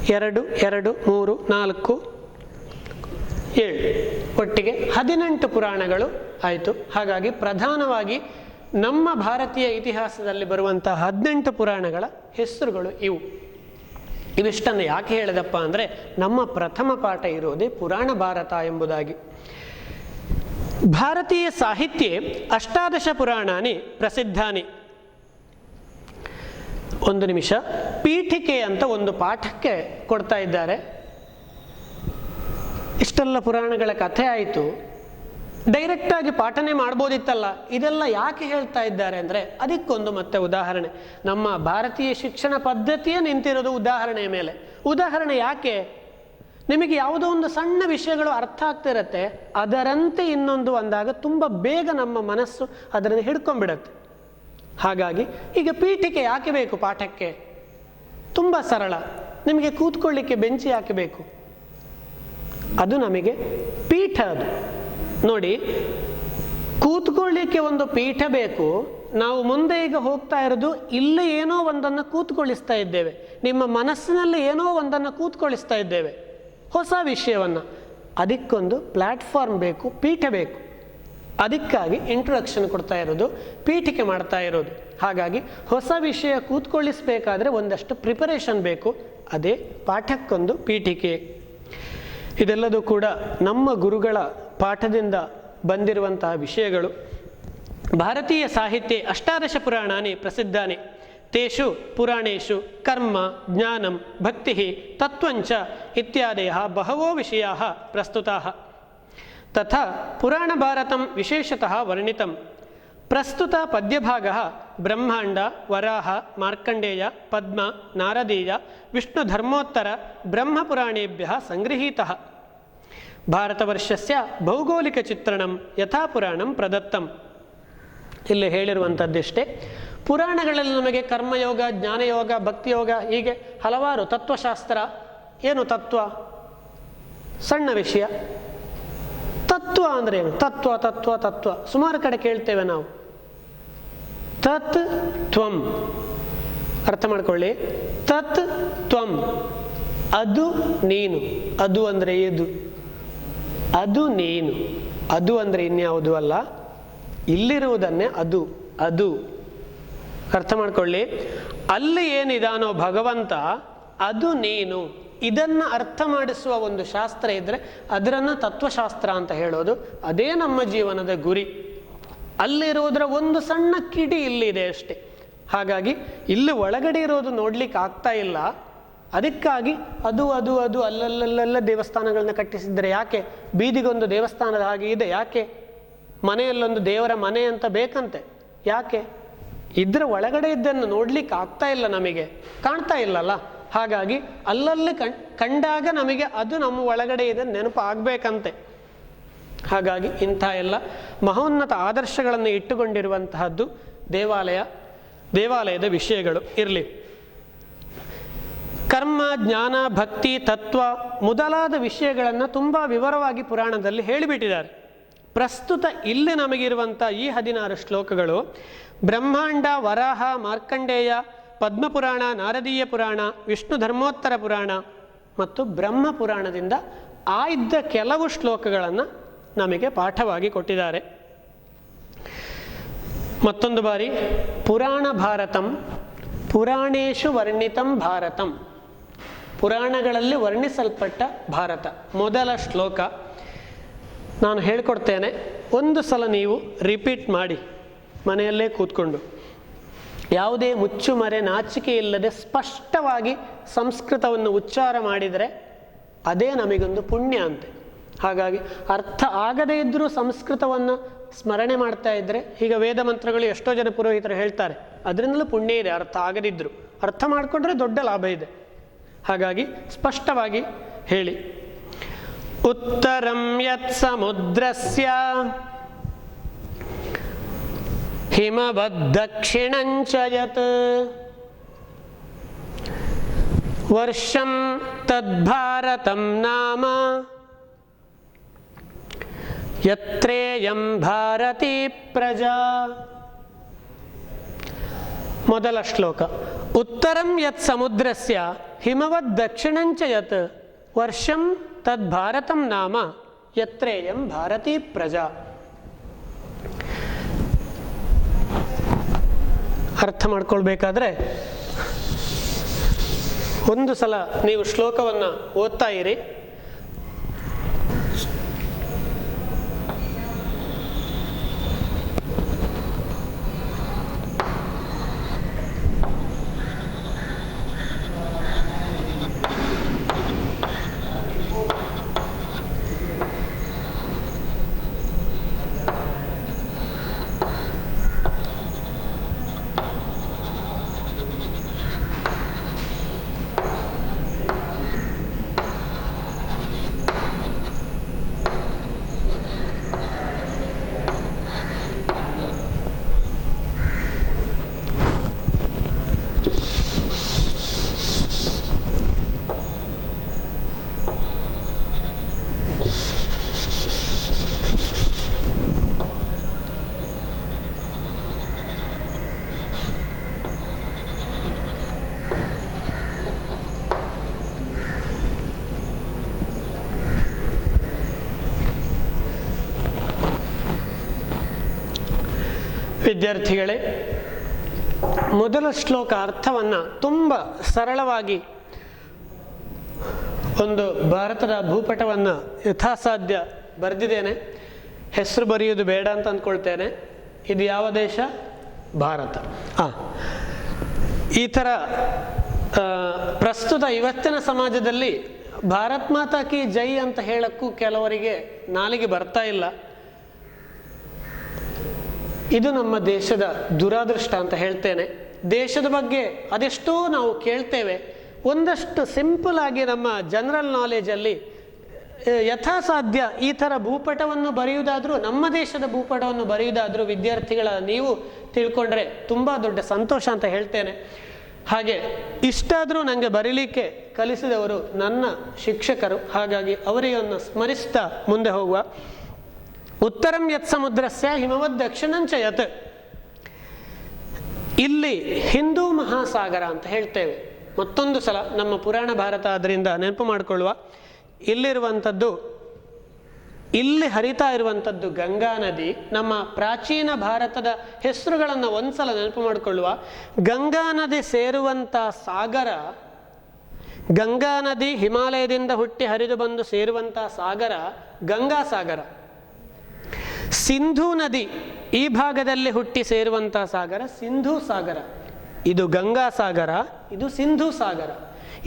2, 2, 3, 4, 7 ಒಟ್ಟಿಗೆ 18 ಪುರಾಣಗಳು ಆಯಿತು. ಹಾಗಾಗಿ ಪ್ರಧಾನವಾಗಿ ನಮ್ಮ ಭಾರತೀಯ ಇತಿಹಾಸದಲ್ಲಿ ಬರುವಂತಹ 18 ಪುರಾಣಗಳ ಹೆಸರುಗಳು ಇವು. ಇವಿಷ್ಟನ್ನು ಯಾಕೆ ಹೇಳಿದಪ್ಪ ಅಂದರೆ ನಮ್ಮ ಪ್ರಥಮ ಪಾಠ ಇರೋದೇ ಪುರಾಣ ಭಾರತ ಎಂಬುದಾಗಿ. ಭಾರತೀಯ ಸಾಹಿತ್ಯೆ 18 ಪುರಾಣಾನಿ ಪ್ರಸಿದ್ಧಾನಿ. ಒಂದು ನಿಮಿಷ, ಪೀಠಿಕೆ ಅಂತ ಒಂದು ಪಾಠಕ್ಕೆ ಕೊಡ್ತಾ ಇದ್ದಾರೆ. ಇಷ್ಟೆಲ್ಲ ಪುರಾಣಗಳ ಕಥೆ ಆಯಿತು, ಡೈರೆಕ್ಟಾಗಿ ಪಾಠನೆ ಮಾಡ್ಬೋದಿತ್ತಲ್ಲ, ಇದೆಲ್ಲ ಯಾಕೆ ಹೇಳ್ತಾ ಇದ್ದಾರೆ ಅಂದರೆ ಅದಕ್ಕೊಂದು ಮತ್ತೆ ಉದಾಹರಣೆ. ನಮ್ಮ ಭಾರತೀಯ ಶಿಕ್ಷಣ ಪದ್ಧತಿಯೇ ನಿಂತಿರೋದು ಉದಾಹರಣೆಯ ಮೇಲೆ. ಉದಾಹರಣೆ ಯಾಕೆ? ನಿಮಗೆ ಯಾವುದೋ ಒಂದು ಸಣ್ಣ ವಿಷಯಗಳು ಅರ್ಥ ಆಗ್ತಿರತ್ತೆ, ಅದರಂತೆ ಇನ್ನೊಂದು ಅಂದಾಗ ತುಂಬ ಬೇಗ ನಮ್ಮ ಮನಸ್ಸು ಅದನ್ನು ಹಿಡ್ಕೊಂಡ್ಬಿಡತ್ತೆ. ಹಾಗಾಗಿ ಈಗ ಪೀಠಿಕೆ ಯಾಕೆ ಬೇಕು ಪಾಠಕ್ಕೆ? ತುಂಬ ಸರಳ. ನಿಮಗೆ ಕೂತ್ಕೊಳ್ಳಿಕ್ಕೆ ಬೆಂಚಿ ಯಾಕೆ ಬೇಕು? ಅದು ನಮಗೆ ಪೀಠ. ಅದು ನೋಡಿ, ಕೂತ್ಕೊಳ್ಳಿಕ್ಕೆ ಒಂದು ಪೀಠ ಬೇಕು. ನಾವು ಮುಂದೆ ಈಗ ಹೋಗ್ತಾ ಇರೋದು ಇಲ್ಲಿ ಏನೋ ಒಂದನ್ನು ಕೂತ್ಕೊಳ್ಳಿಸ್ತಾ ಇದ್ದೇವೆ, ನಿಮ್ಮ ಮನಸ್ಸಿನಲ್ಲಿ ಏನೋ ಒಂದನ್ನು ಕೂತ್ಕೊಳ್ಳಿಸ್ತಾ ಇದ್ದೇವೆ, ಹೊಸ ವಿಷಯವನ್ನು. ಅದಕ್ಕೊಂದು ಪ್ಲ್ಯಾಟ್ಫಾರ್ಮ್ ಬೇಕು, ಪೀಠ ಬೇಕು. ಅದಕ್ಕಾಗಿ ಇಂಟ್ರೊಡಕ್ಷನ್ ಕೊಡ್ತಾ ಇರೋದು, ಪೀಠಿಕೆ ಮಾಡ್ತಾ ಇರೋದು. ಹಾಗಾಗಿ ಹೊಸ ವಿಷಯ ಕೂತ್ಕೊಳ್ಳಿಸಬೇಕಾದ್ರೆ ಒಂದಷ್ಟು ಪ್ರಿಪರೇಷನ್ ಬೇಕು, ಅದೇ ಪಾಠಕ್ಕೊಂದು ಪೀಠಿಕೆ. ಇದೆಲ್ಲದೂ ಕೂಡ ನಮ್ಮ ಗುರುಗಳ ಪಾಠದಿಂದ ಬಂದಿರುವಂತಹ ವಿಷಯಗಳು. ಭಾರತೀಯ ಸಾಹಿತ್ಯೆ 18 ಪುರಾಣಾನಿ ಪ್ರಸಿದ್ಧಾನಿ. ತೇಷು ಪುರಾಣೇಷು ಕರ್ಮ, ಜ್ಞಾನಂ, ಭಕ್ತಿ, ತತ್ವಂಚ ಇತ್ಯಾದಯಃ ಬಹವೋ ವಿಷಯಾಃ ಪ್ರಸ್ತುತಾಃ. ತಥಾ ಪುರಾಣ ಭಾರತಂ ವಿಶೇಷತಃ ವರ್ಣಿತಂ. ಪ್ರಸ್ತುತ ಪದ್ಯಭಾಗಃ ಬ್ರಹ್ಮಾಂಡ, ವರಾಹ, ಮಾರ್ಕಂಡೇಯ, ಪದ್ಮ, ನಾರದೀಯ, ವಿಷ್ಣು ಧರ್ಮೋತ್ತರ ಬ್ರಹ್ಮಪುರಾಣೇಭ್ಯಃ ಸಂಗೃಹೀತಃ. ಭಾರತವರ್ಷಸ್ಯ ಭೌಗೋಳಿಕ ಚಿತ್ರಣಂ ಯಥಾ ಪುರಾಣಂ ಪ್ರದತ್ತಂ. ಇಲ್ಲಿ ಹೇಳಿರುವಂಥದ್ದಿಷ್ಟೇ. ಪುರಾಣಗಳಲ್ಲಿ ನಮಗೆ ಕರ್ಮಯೋಗ, ಜ್ಞಾನಯೋಗ, ಭಕ್ತಿಯೋಗ, ಹೀಗೆ ಹಲವಾರು ತತ್ವಶಾಸ್ತ್ರ. ಏನು ತತ್ವ? ಸಣ್ಣ ವಿಷಯ. ತತ್ವ ಅಂದರೆ ಏನು? ತತ್ವ ತತ್ವ ತತ್ವ ಸುಮಾರು ಕಡೆ ಕೇಳ್ತೇವೆ ನಾವು. ತತ್ ತ್ವಂ, ಅರ್ಥ ಮಾಡ್ಕೊಳ್ಳಿ. ತತ್ ತ್ವಂ, ಅದು ನೀನು. ಅದು ಅಂದರೆ ಇದು, ಅದು ನೀನು. ಅದು ಅಂದರೆ ಇನ್ಯಾವುದು ಅಲ್ಲ, ಇಲ್ಲಿರುವುದನ್ನೇ ಅದು. ಅದು ಅರ್ಥ ಮಾಡ್ಕೊಳ್ಳಿ. ಅಲ್ಲಿ ಏನಿದಾನೋ ಭಗವಂತ, ಅದು ನೀನು. ಇದನ್ನು ಅರ್ಥ ಮಾಡಿಸುವ ಒಂದು ಶಾಸ್ತ್ರ ಇದ್ದರೆ ಅದರನ್ನು ತತ್ವಶಾಸ್ತ್ರ ಅಂತ ಹೇಳೋದು. ಅದೇ ನಮ್ಮ ಜೀವನದ ಗುರಿ. ಅಲ್ಲಿರೋದರ ಒಂದು ಸಣ್ಣ ಕಿಡಿ ಇಲ್ಲಿದೆ ಅಷ್ಟೇ. ಹಾಗಾಗಿ ಇಲ್ಲಿ ಒಳಗಡೆ ಇರೋದು ನೋಡ್ಲಿಕ್ಕೆ ಆಗ್ತಾ ಇಲ್ಲ. ಅದಕ್ಕಾಗಿ ಅದು ಅದು ಅದು ಅಲ್ಲಲ್ಲಲ್ಲ ದೇವಸ್ಥಾನಗಳನ್ನ ಕಟ್ಟಿಸಿದ್ರೆ ಯಾಕೆ? ಬೀದಿಗೊಂದು ದೇವಸ್ಥಾನದ ಹಾಗೆ ಇದೆ ಯಾಕೆ? ಮನೆಯಲ್ಲೊಂದು ದೇವರ ಮನೆ ಅಂತ ಬೇಕಂತೆ ಯಾಕೆ? ಇದ್ರ ಒಳಗಡೆ ಇದ್ದನ್ನು ನೋಡ್ಲಿಕ್ಕೆ ಆಗ್ತಾ ಇಲ್ಲ, ನಮಗೆ ಕಾಣ್ತಾ ಇಲ್ಲಲ್ಲ. ಹಾಗಾಗಿ ಅಲ್ಲಲ್ಲಿ ಕಂಡಾಗ ನಮಗೆ ಅದು ನಮ್ಮ ಒಳಗಡೆ ಇದೆ ನೆನಪು ಆಗಬೇಕಂತೆ. ಹಾಗಾಗಿ ಇಂಥ ಎಲ್ಲ ಮಹೋನ್ನತ ಆದರ್ಶಗಳನ್ನು ಇಟ್ಟುಕೊಂಡಿರುವಂತಹದ್ದು ದೇವಾಲಯದ ವಿಷಯಗಳು ಇರಲಿ. ಕರ್ಮ, ಜ್ಞಾನ, ಭಕ್ತಿ, ತತ್ವ ಮೊದಲಾದ ವಿಷಯಗಳನ್ನು ತುಂಬ ವಿವರವಾಗಿ ಪುರಾಣದಲ್ಲಿ ಹೇಳಿಬಿಟ್ಟಿದ್ದಾರೆ. ಪ್ರಸ್ತುತ ಇಲ್ಲಿ ನಮಗಿರುವಂಥ ಈ 16 ಶ್ಲೋಕಗಳು ಬ್ರಹ್ಮಾಂಡ, ವರಾಹ, ಮಾರ್ಕಂಡೇಯ, ಪದ್ಮಪುರಾಣ, ನಾರದೀಯ ಪುರಾಣ, ವಿಷ್ಣು ಧರ್ಮೋತ್ತರ ಪುರಾಣ ಮತ್ತು ಬ್ರಹ್ಮ ಪುರಾಣದಿಂದ ಆಯ್ದ ಕೆಲವು ಶ್ಲೋಕಗಳನ್ನು ನಮಗೆ ಪಾಠವಾಗಿ ಕೊಟ್ಟಿದ್ದಾರೆ. ಮತ್ತೊಂದು ಬಾರಿ ಪುರಾಣ ಭಾರತಂ ಪುರಾಣೇಶು ವರ್ಣಿತಂ ಭಾರತಂ, ಪುರಾಣಗಳಲ್ಲಿ ವರ್ಣಿಸಲ್ಪಟ್ಟ ಭಾರತ. ಮೊದಲ ಶ್ಲೋಕ ನಾನು ಹೇಳ್ಕೊಡ್ತೇನೆ, ಒಂದು ಸಲ ನೀವು ರಿಪೀಟ್ ಮಾಡಿ ಮನೆಯಲ್ಲೇ ಕೂತ್ಕೊಂಡು. ಯಾವುದೇ ಮುಚ್ಚುಮರೆ ನಾಚಿಕೆ ಇಲ್ಲದೆ ಸ್ಪಷ್ಟವಾಗಿ ಸಂಸ್ಕೃತವನ್ನು ಉಚ್ಚಾರ ಮಾಡಿದರೆ ಅದೇ ನಮಗೊಂದು ಪುಣ್ಯ ಅಂತೆ. ಹಾಗಾಗಿ ಅರ್ಥ ಆಗದೇ ಇದ್ದರೂ ಸಂಸ್ಕೃತವನ್ನು ಸ್ಮರಣೆ ಮಾಡ್ತಾ ಇದ್ದರೆ, ಈಗ ವೇದ ಮಂತ್ರಗಳು ಎಷ್ಟೋ ಜನ ಪುರೋಹಿತರು ಹೇಳ್ತಾರೆ, ಅದರಿಂದಲೂ ಪುಣ್ಯ ಇದೆ. ಅರ್ಥ ಆಗದಿದ್ದರೂ ಅರ್ಥ ಮಾಡಿಕೊಂಡ್ರೆ ದೊಡ್ಡ ಲಾಭ ಇದೆ. ಹಾಗಾಗಿ ಸ್ಪಷ್ಟವಾಗಿ ಹೇಳಿ. ಉತ್ತರಂ ಯತ್ ಸಮುದ್ರಸ್ಯ ಹಿಮವದ್ದಕ್ಷಿಣಂಚ ಯತ್ ವರ್ಷಂ ತದ್ಭಾರತಂ ನಾಮ ಯತ್ರೇಯಂ ಭಾರತೀ ಪ್ರಜಾ. ಮೊದಲ ಶ್ಲೋಕ. ಉತ್ತರಂ ಯತ್ ಸಮುದ್ರಸ್ಯ ಹಿಮವದ್ ದಕ್ಷಿಣಂಚ ಯತ್ ವರ್ಷಂ ತದ್ಭಾರತಂ ನಾಮ ಯತ್ರೇಯಂ ಭಾರತೀ ಪ್ರಜಾ. ಅರ್ಥ ಮಾಡ್ಕೊಳ್ಬೇಕಾದ್ರೆ ಒಂದು ಸಲ ನೀವು ಶ್ಲೋಕವನ್ನು ಓದ್ತಾ ಇರಿ. ವಿದ್ಯಾರ್ಥಿಗಳೇ, ಮೊದಲ ಶ್ಲೋಕ ಅರ್ಥವನ್ನು ತುಂಬ ಸರಳವಾಗಿ ಒಂದು ಭಾರತದ ಭೂಪಟವನ್ನು ಯಥಾಸಾಧ್ಯ ಬರೆದಿದ್ದೇನೆ. ಹೆಸರು ಬರೆಯುವುದು ಬೇಡ ಅಂತ ಅಂದ್ಕೊಳ್ತೇನೆ. ಇದು ಯಾವ ದೇಶ? ಭಾರತ. ಈ ಥರ ಪ್ರಸ್ತುತ ಇವತ್ತಿನ ಸಮಾಜದಲ್ಲಿ ಭಾರತ್ ಮಾತಾ ಕಿ ಜೈ ಅಂತ ಹೇಳಕ್ಕೂ ಕೆಲವರಿಗೆ ನಾಲಿಗೆ ಬರ್ತಾ ಇಲ್ಲ. ಇದು ನಮ್ಮ ದೇಶದ ದುರಾದೃಷ್ಟ ಅಂತ ಹೇಳ್ತೇನೆ. ದೇಶದ ಬಗ್ಗೆ ಅದೆಷ್ಟೋ ನಾವು ಕೇಳ್ತೇವೆ. ಒಂದಷ್ಟು ಸಿಂಪಲ್ ಆಗಿ ನಮ್ಮ ಜನರಲ್ ನಾಲೆಜಲ್ಲಿ ಯಥಾಸಾಧ್ಯ ಈ ಥರ ಭೂಪಟವನ್ನು ಬರೆಯುವುದಾದರೂ, ನಮ್ಮ ದೇಶದ ಭೂಪಟವನ್ನು ಬರೆಯುವುದಾದರೂ ವಿದ್ಯಾರ್ಥಿಗಳ ನೀವು ತಿಳ್ಕೊಂಡ್ರೆ ತುಂಬ ದೊಡ್ಡ ಸಂತೋಷ ಅಂತ ಹೇಳ್ತೇನೆ. ಹಾಗೆ ಇಷ್ಟಾದರೂ ನನಗೆ ಬರೀಲಿಕ್ಕೆ ಕಲಿಸಿದವರು ನನ್ನ ಶಿಕ್ಷಕರು. ಹಾಗಾಗಿ ಅವರಿಯನ್ನು ಸ್ಮರಿಸ್ತಾ ಮುಂದೆ ಹೋಗುವ. ಉತ್ತರಂ ಯತ್ ಸಮುದ್ರಸ್ಯ ಹಿಮವದ್ ದಕ್ಷಿಣಂಚ ಯತ್. ಇಲ್ಲಿ ಹಿಂದೂ ಮಹಾಸಾಗರ ಅಂತ ಹೇಳ್ತೇವೆ. ಮತ್ತೊಂದು ಸಲ ನಮ್ಮ ಪುರಾಣ ಭಾರತ ಅದರಿಂದ ನೆನಪು ಮಾಡಿಕೊಳ್ಳುವ. ಇಲ್ಲಿರುವಂಥದ್ದು, ಇಲ್ಲಿ ಹರಿತಾ ಇರುವಂಥದ್ದು ಗಂಗಾ ನದಿ. ನಮ್ಮ ಪ್ರಾಚೀನ ಭಾರತದ ಹೆಸರುಗಳನ್ನು ಒಂದ್ಸಲ ನೆನಪು ಮಾಡಿಕೊಳ್ಳುವ. ಗಂಗಾ ನದಿ ಸೇರುವಂಥ ಸಾಗರ, ಗಂಗಾ ನದಿ ಹಿಮಾಲಯದಿಂದ ಹುಟ್ಟಿ ಹರಿದು ಬಂದು ಸೇರುವಂಥ ಸಾಗರ ಗಂಗಾ ಸಾಗರ. ಸಿಂಧೂ ನದಿ ಈ ಭಾಗದಲ್ಲಿ ಹುಟ್ಟಿ ಸೇರುವಂಥ ಸಾಗರ ಸಿಂಧೂ ಸಾಗರ. ಇದು ಗಂಗಾ ಸಾಗರ, ಇದು ಸಿಂಧೂ ಸಾಗರ.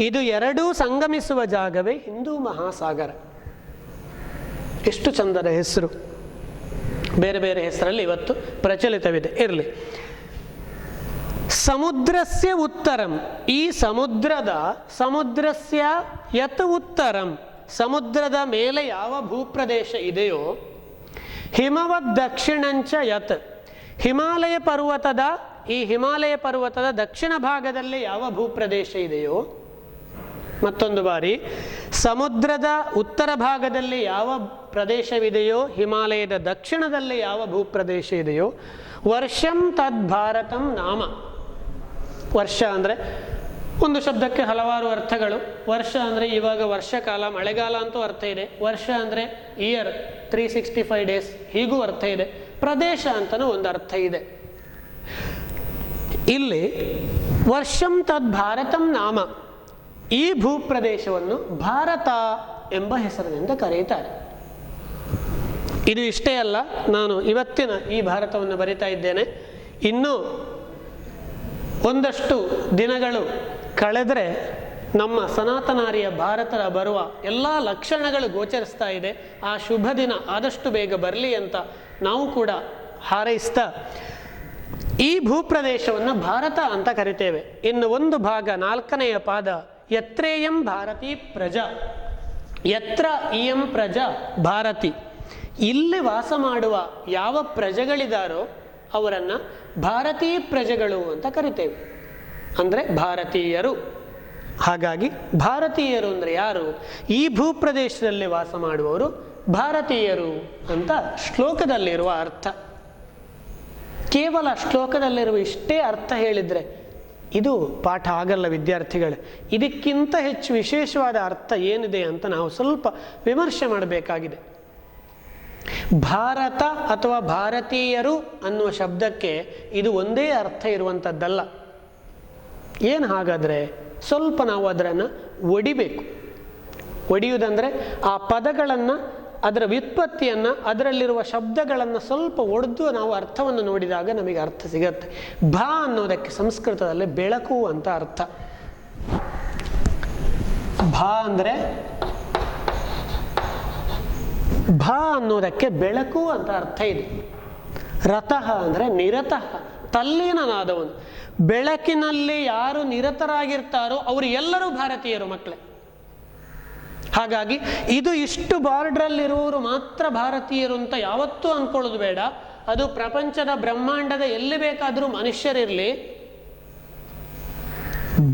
ಇದು ಎರಡೂ ಸಂಗಮಿಸುವ ಜಾಗವೇ ಹಿಂದೂ ಮಹಾಸಾಗರ. ಎಷ್ಟು ಚಂದದ ಹೆಸರು. ಬೇರೆ ಬೇರೆ ಹೆಸರಲ್ಲಿ ಇವತ್ತು ಪ್ರಚಲಿತವಿದೆ. ಇರಲಿ. ಸಮುದ್ರಸ್ಯ ಉತ್ತರಂ. ಈ ಸಮುದ್ರಸ್ಯ ಯತ್ ಉತ್ತರಂ, ಸಮುದ್ರದ ಮೇಲೆ ಯಾವ ಭೂಪ್ರದೇಶ ಇದೆಯೋ, ಹಿಮವದ್ ದಕ್ಷಿಣಂಚ ಯತ್, ಹಿಮಾಲಯ ಪರ್ವತದ ದಕ್ಷಿಣ ಭಾಗದಲ್ಲಿ ಯಾವ ಭೂಪ್ರದೇಶ ಇದೆಯೋ, ಮತ್ತೊಂದು ಬಾರಿ ಸಮುದ್ರದ ಉತ್ತರ ಭಾಗದಲ್ಲಿ ಯಾವ ಪ್ರದೇಶವಿದೆಯೋ, ಹಿಮಾಲಯದ ದಕ್ಷಿಣದಲ್ಲಿ ಯಾವ ಭೂಪ್ರದೇಶ ಇದೆಯೋ, ವರ್ಷಂ ತದ್ಭಾರತಂ ನಾಮ. ವರ್ಷ ಅಂದರೆ ಒಂದು ಶಬ್ದಕ್ಕೆ ಹಲವಾರು ಅರ್ಥಗಳು. ವರ್ಷ ಅಂದರೆ ಇವಾಗ ವರ್ಷಕಾಲ, ಮಳೆಗಾಲ ಅಂತೂ ಅರ್ಥ ಇದೆ. ವರ್ಷ ಅಂದರೆ ಇಯರ್, 365 ಡೇಸ್ ಹೀಗೂ ಅರ್ಥ ಇದೆ. ಪ್ರದೇಶ ಅಂತಲೂ ಒಂದು ಅರ್ಥ ಇದೆ. ಇಲ್ಲಿ ವರ್ಷಂ ತದ್ ಭಾರತಂ ನಾಮ, ಈ ಭೂಪ್ರದೇಶವನ್ನು ಭಾರತ ಎಂಬ ಹೆಸರಿನಿಂದ ಕರೆಯುತ್ತಾರೆ. ಇದು ಇಷ್ಟೇ ಅಲ್ಲ, ನಾನು ಇವತ್ತಿನ ಈ ಭಾರತವನ್ನು ಬರಿತಾ ಇದ್ದೇನೆ. ಇನ್ನೂ ಒಂದಷ್ಟು ದಿನಗಳು ಕಳೆದರೆ ನಮ್ಮ ಸನಾತನಾರಿಯ ಭಾರತ ಬರುವ ಎಲ್ಲ ಲಕ್ಷಣಗಳು ಗೋಚರಿಸ್ತಾ ಇದೆ. ಆ ಶುಭ ದಿನ ಆದಷ್ಟು ಬೇಗ ಬರಲಿ ಅಂತ ನಾವು ಕೂಡ ಹಾರೈಸ್ತಾ ಈ ಭೂಪ್ರದೇಶವನ್ನು ಭಾರತ ಅಂತ ಕರಿತೇವೆ. ಇನ್ನು ಒಂದು ಭಾಗ, 4ನೆಯ ಪಾದ, ಯತ್ರೇಯಂ ಭಾರತೀ ಪ್ರಜಾ, ಯತ್ರ ಇಯಂ ಪ್ರಜಾ ಭಾರತಿ. ಇಲ್ಲಿ ವಾಸ ಮಾಡುವ ಯಾವ ಪ್ರಜೆಗಳಿದಾರೋ ಅವರನ್ನು ಭಾರತೀಯ ಪ್ರಜೆಗಳು ಅಂತ ಕರಿತೇವೆ, ಅಂದರೆ ಭಾರತೀಯರು. ಹಾಗಾಗಿ ಭಾರತೀಯರು ಅಂದರೆ ಯಾರು? ಈ ಭೂಪ್ರದೇಶದಲ್ಲಿ ವಾಸ ಮಾಡುವವರು ಭಾರತೀಯರು ಅಂತ ಶ್ಲೋಕದಲ್ಲಿರುವ ಅರ್ಥ. ಕೇವಲ ಶ್ಲೋಕದಲ್ಲಿರುವ ಇಷ್ಟೇ ಅರ್ಥ ಹೇಳಿದರೆ ಇದು ಪಾಠ ಆಗಲ್ಲ ವಿದ್ಯಾರ್ಥಿಗಳೇ. ಇದಕ್ಕಿಂತ ಹೆಚ್ಚು ವಿಶೇಷವಾದ ಅರ್ಥ ಏನಿದೆ ಅಂತ ನಾವು ಸ್ವಲ್ಪ ವಿಮರ್ಶೆ ಮಾಡಬೇಕಾಗಿದೆ. ಭಾರತ ಅಥವಾ ಭಾರತೀಯರು ಅನ್ನುವ ಶಬ್ದಕ್ಕೆ ಇದು ಒಂದೇ ಅರ್ಥ ಇರುವಂಥದ್ದಲ್ಲ. ಏನು ಹಾಗಾದರೆ? ಸ್ವಲ್ಪ ನಾವು ಅದನ್ನು ಒಡಿಬೇಕು. ಒಡೆಯುವುದಂದರೆ ಆ ಪದಗಳನ್ನು, ಅದರ ವ್ಯುತ್ಪತ್ತಿಯನ್ನು, ಅದರಲ್ಲಿರುವ ಶಬ್ದಗಳನ್ನು ಸ್ವಲ್ಪ ಒಡೆದು ನಾವು ಅರ್ಥವನ್ನು ನೋಡಿದಾಗ ನಮಗೆ ಅರ್ಥ ಸಿಗತ್ತೆ. ಭಾ ಅನ್ನೋದಕ್ಕೆ ಸಂಸ್ಕೃತದಲ್ಲಿ ಬೆಳಕು ಅಂತ ಅರ್ಥ. ಭಾ ಅಂದರೆ ಭಾ ಅನ್ನೋದಕ್ಕೆ ಬೆಳಕು ಅಂತ ಅರ್ಥ ಇದೆ. ರತಃ ಅಂದರೆ ನಿರತಃ, ತಲ್ಲೀನನಾದವನು. ಬೆಳಕಿನಲ್ಲಿ ಯಾರು ನಿರತರಾಗಿರ್ತಾರೋ ಅವರು ಎಲ್ಲರೂ ಭಾರತೀಯರು ಮಕ್ಕಳೇ. ಹಾಗಾಗಿ ಇದು ಇಷ್ಟು ಬಾರ್ಡ್ರಲ್ಲಿರುವವರು ಮಾತ್ರ ಭಾರತೀಯರು ಅಂತ ಯಾವತ್ತೂ ಅಂದ್ಕೊಳ್ಳೋದು ಬೇಡ. ಅದು ಪ್ರಪಂಚದ ಬ್ರಹ್ಮಾಂಡದ ಎಲ್ಲಿ ಬೇಕಾದರೂ ಮನುಷ್ಯರಿರಲಿ,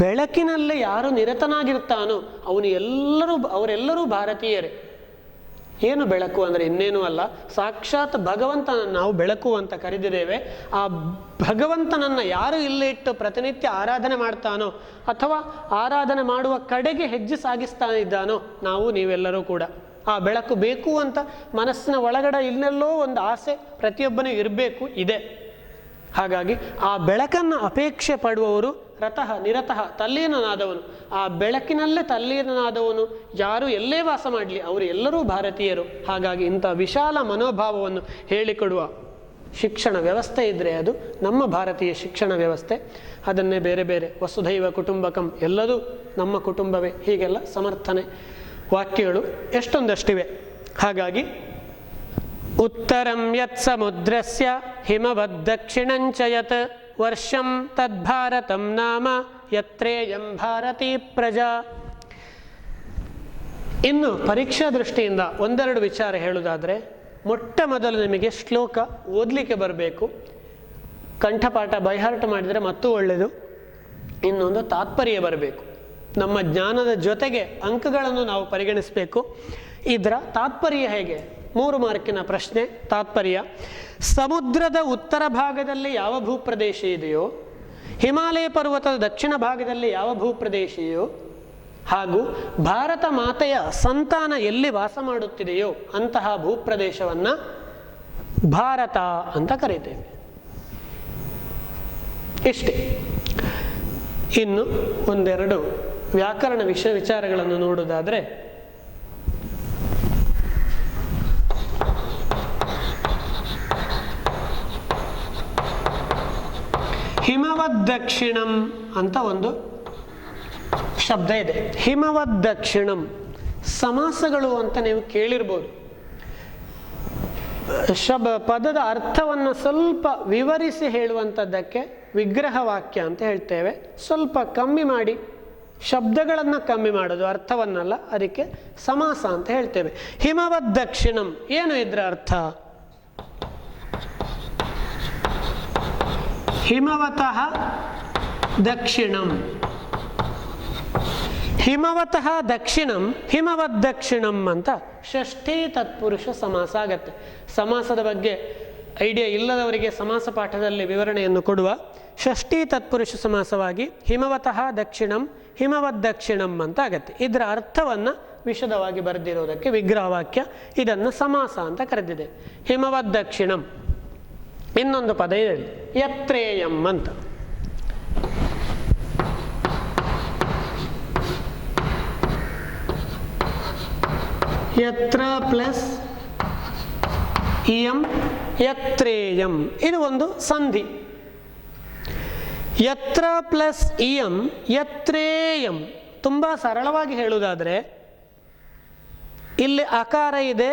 ಬೆಳಕಿನಲ್ಲಿ ಯಾರು ನಿರತನಾಗಿರ್ತಾನೋ ಅವರೆಲ್ಲರೂ ಭಾರತೀಯರೇ. ಏನು ಬೆಳಕು ಅಂದರೆ ಇನ್ನೇನೂ ಅಲ್ಲ, ಸಾಕ್ಷಾತ್ ಭಗವಂತನನ್ನು ನಾವು ಬೆಳಕು ಅಂತ ಕರೆದಿದ್ದೇವೆ. ಆ ಭಗವಂತನನ್ನು ಯಾರು ಇಲ್ಲಿ ಇಟ್ಟು ಪ್ರತಿನಿತ್ಯ ಆರಾಧನೆ ಮಾಡ್ತಾನೋ ಅಥವಾ ಆರಾಧನೆ ಮಾಡುವ ಕಡೆಗೆ ಹೆಜ್ಜೆ ಸಾಗಿಸ್ತಾ ಇದ್ದಾನೋ ನಾವು ನೀವೆಲ್ಲರೂ ಕೂಡ ಆ ಬೆಳಕು ಬೇಕು ಅಂತ ಮನಸ್ಸಿನ ಒಳಗಡೆ ಇನ್ನೆಲ್ಲೋ ಒಂದು ಆಸೆ ಪ್ರತಿಯೊಬ್ಬನಿಗೂ ಇರಬೇಕು, ಇದೆ. ಹಾಗಾಗಿ ಆ ಬೆಳಕನ್ನು ಅಪೇಕ್ಷೆ ಪಡುವವರು ರತಃ ನಿರತಃ, ತಲ್ಲೀನನಾದವನು. ಆ ಬೆಳಕಿನಲ್ಲೇ ತಲ್ಲೀನನಾದವನು ಯಾರು ಎಲ್ಲೇ ವಾಸ ಮಾಡಲಿ ಅವರು ಎಲ್ಲರೂ ಭಾರತೀಯರು. ಹಾಗಾಗಿ ಇಂಥ ವಿಶಾಲ ಮನೋಭಾವವನ್ನು ಹೇಳಿಕೊಡುವ ಶಿಕ್ಷಣ ವ್ಯವಸ್ಥೆ ಇದ್ದರೆ ಅದು ನಮ್ಮ ಭಾರತೀಯ ಶಿಕ್ಷಣ ವ್ಯವಸ್ಥೆ. ಅದನ್ನೇ ಬೇರೆ ಬೇರೆ ವಸುಧೈವ ಕುಟುಂಬಕಂ, ಎಲ್ಲದೂ ನಮ್ಮ ಕುಟುಂಬವೇ, ಹೀಗೆಲ್ಲ ಸಮರ್ಥನೆ ವಾಕ್ಯಗಳು ಎಷ್ಟೊಂದಷ್ಟಿವೆ. ಹಾಗಾಗಿ ಉತ್ತರಂ ಯತ್ ಸಮುದ್ರಸ್ಯ ಹಿಮವದ್ದಕ್ಷಿಣಂಚ ಯತ್ ವರ್ಷಂ ತದ್ಭಾರತಂ ನಾಮ ಯತ್ರೇಯಂ ಭಾರತೀ ಪ್ರಜಾ. ಇನ್ನು ಪರೀಕ್ಷಾ ದೃಷ್ಟಿಯಿಂದ ಒಂದೆರಡು ವಿಚಾರ ಹೇಳುವುದಾದರೆ, ಮೊಟ್ಟ ಮೊದಲು ನಿಮಗೆ ಶ್ಲೋಕ ಓದಲಿಕ್ಕೆ ಬರಬೇಕು. ಕಂಠಪಾಠ ಬೈಹಾರ್ಟ್ ಮಾಡಿದರೆ ಮತ್ತೂ ಒಳ್ಳೆಯದು. ಇನ್ನೊಂದು ತಾತ್ಪರ್ಯ ಬರಬೇಕು. ನಮ್ಮ ಜ್ಞಾನದ ಜೊತೆಗೆ ಅಂಕಗಳನ್ನು ನಾವು ಪರಿಗಣಿಸಬೇಕು. ಇದರ ತಾತ್ಪರ್ಯ ಹೇಗೆ? 3 ಮಾರ್ಕಿನ ಪ್ರಶ್ನೆ. ತಾತ್ಪರ್ಯ: ಸಮುದ್ರದ ಉತ್ತರ ಭಾಗದಲ್ಲಿ ಯಾವ ಭೂಪ್ರದೇಶ ಇದೆಯೋ, ಹಿಮಾಲಯ ಪರ್ವತದ ದಕ್ಷಿಣ ಭಾಗದಲ್ಲಿ ಯಾವ ಭೂಪ್ರದೇಶ ಇದೆಯೋ, ಹಾಗೂ ಭಾರತ ಮಾತೆಯ ಸಂತಾನ ಎಲ್ಲಿ ವಾಸ ಮಾಡುತ್ತಿದೆಯೋ ಅಂತಹ ಭೂಪ್ರದೇಶವನ್ನು ಭಾರತ ಅಂತ ಕರೀತೇವೆ. ಇಷ್ಟೇ. ಇನ್ನು ಒಂದೆರಡು ವ್ಯಾಕರಣ ವಿಚಾರಗಳನ್ನು ನೋಡುವುದಾದರೆ, ಹಿಮವದ್ದಕ್ಷಿಣಂ ಅಂತ ಒಂದು ಶಬ್ದ ಇದೆ. ಹಿಮವದ್ದಕ್ಷಿಣಂ ಸಮಾಸಗಳು ಅಂತ ನೀವು ಕೇಳಿರ್ಬೋದು. ಪದದ ಅರ್ಥವನ್ನು ಸ್ವಲ್ಪ ವಿವರಿಸಿ ಹೇಳುವಂಥದ್ದಕ್ಕೆ ವಿಗ್ರಹ ವಾಕ್ಯ ಅಂತ ಹೇಳ್ತೇವೆ. ಸ್ವಲ್ಪ ಕಮ್ಮಿ ಮಾಡಿ, ಶಬ್ದಗಳನ್ನು ಕಮ್ಮಿ ಮಾಡೋದು, ಅರ್ಥವನ್ನಲ್ಲ, ಅದಕ್ಕೆ ಸಮಾಸ ಅಂತ ಹೇಳ್ತೇವೆ. ಹಿಮವದ್ದಕ್ಷಿಣಂ ಏನು ಇದರ ಅರ್ಥ? ಹಿಮವತಃ ದಕ್ಷಿಣಂ, ಹಿಮವತಃ ದಕ್ಷಿಣಂ, ಹಿಮವದ್ದಕ್ಷಿಣಂ ಅಂತ ಷಷ್ಠೀ ತತ್ಪುರುಷ ಸಮಾಸ ಆಗತ್ತೆ. ಸಮಾಸದ ಬಗ್ಗೆ ಐಡಿಯಾ ಇಲ್ಲದವರಿಗೆ ಸಮಾಸ ಪಾಠದಲ್ಲಿ ವಿವರಣೆಯನ್ನು ಕೊಡುವ. ಷಷ್ಠೀ ತತ್ಪುರುಷ ಸಮಾಸವಾಗಿ ಹಿಮವತಃ ದಕ್ಷಿಣಂ, ಹಿಮವದ್ದಕ್ಷಿಣಂ ಅಂತ ಆಗತ್ತೆ. ಇದರ ಅರ್ಥವನ್ನು ವಿಶದವಾಗಿ ಬರೆದಿರೋದಕ್ಕೆ ವಿಗ್ರಹವಾಕ್ಯ ಇದನ್ನು ಸಮಾಸ ಅಂತ ಕರೆದಿದೆ. ಹಿಮವದ್ದಕ್ಷಿಣಂ. ಇನ್ನೊಂದು ಪದ ಇದೆ, ಯತ್ರೇಯಂ ಅಂತ. ಯತ್ರ ಪ್ಲಸ್ ಇಯಂ ಯತ್ರೇಯಂ, ಇದು ಒಂದು ಸಂಧಿ. ಯತ್ರ ಪ್ಲಸ್ ಇಯಂ ಯತ್ರೇಯಂ. ತುಂಬ ಸರಳವಾಗಿ ಹೇಳುವುದಾದರೆ ಇಲ್ಲಿ ಅಕಾರ ಇದೆ,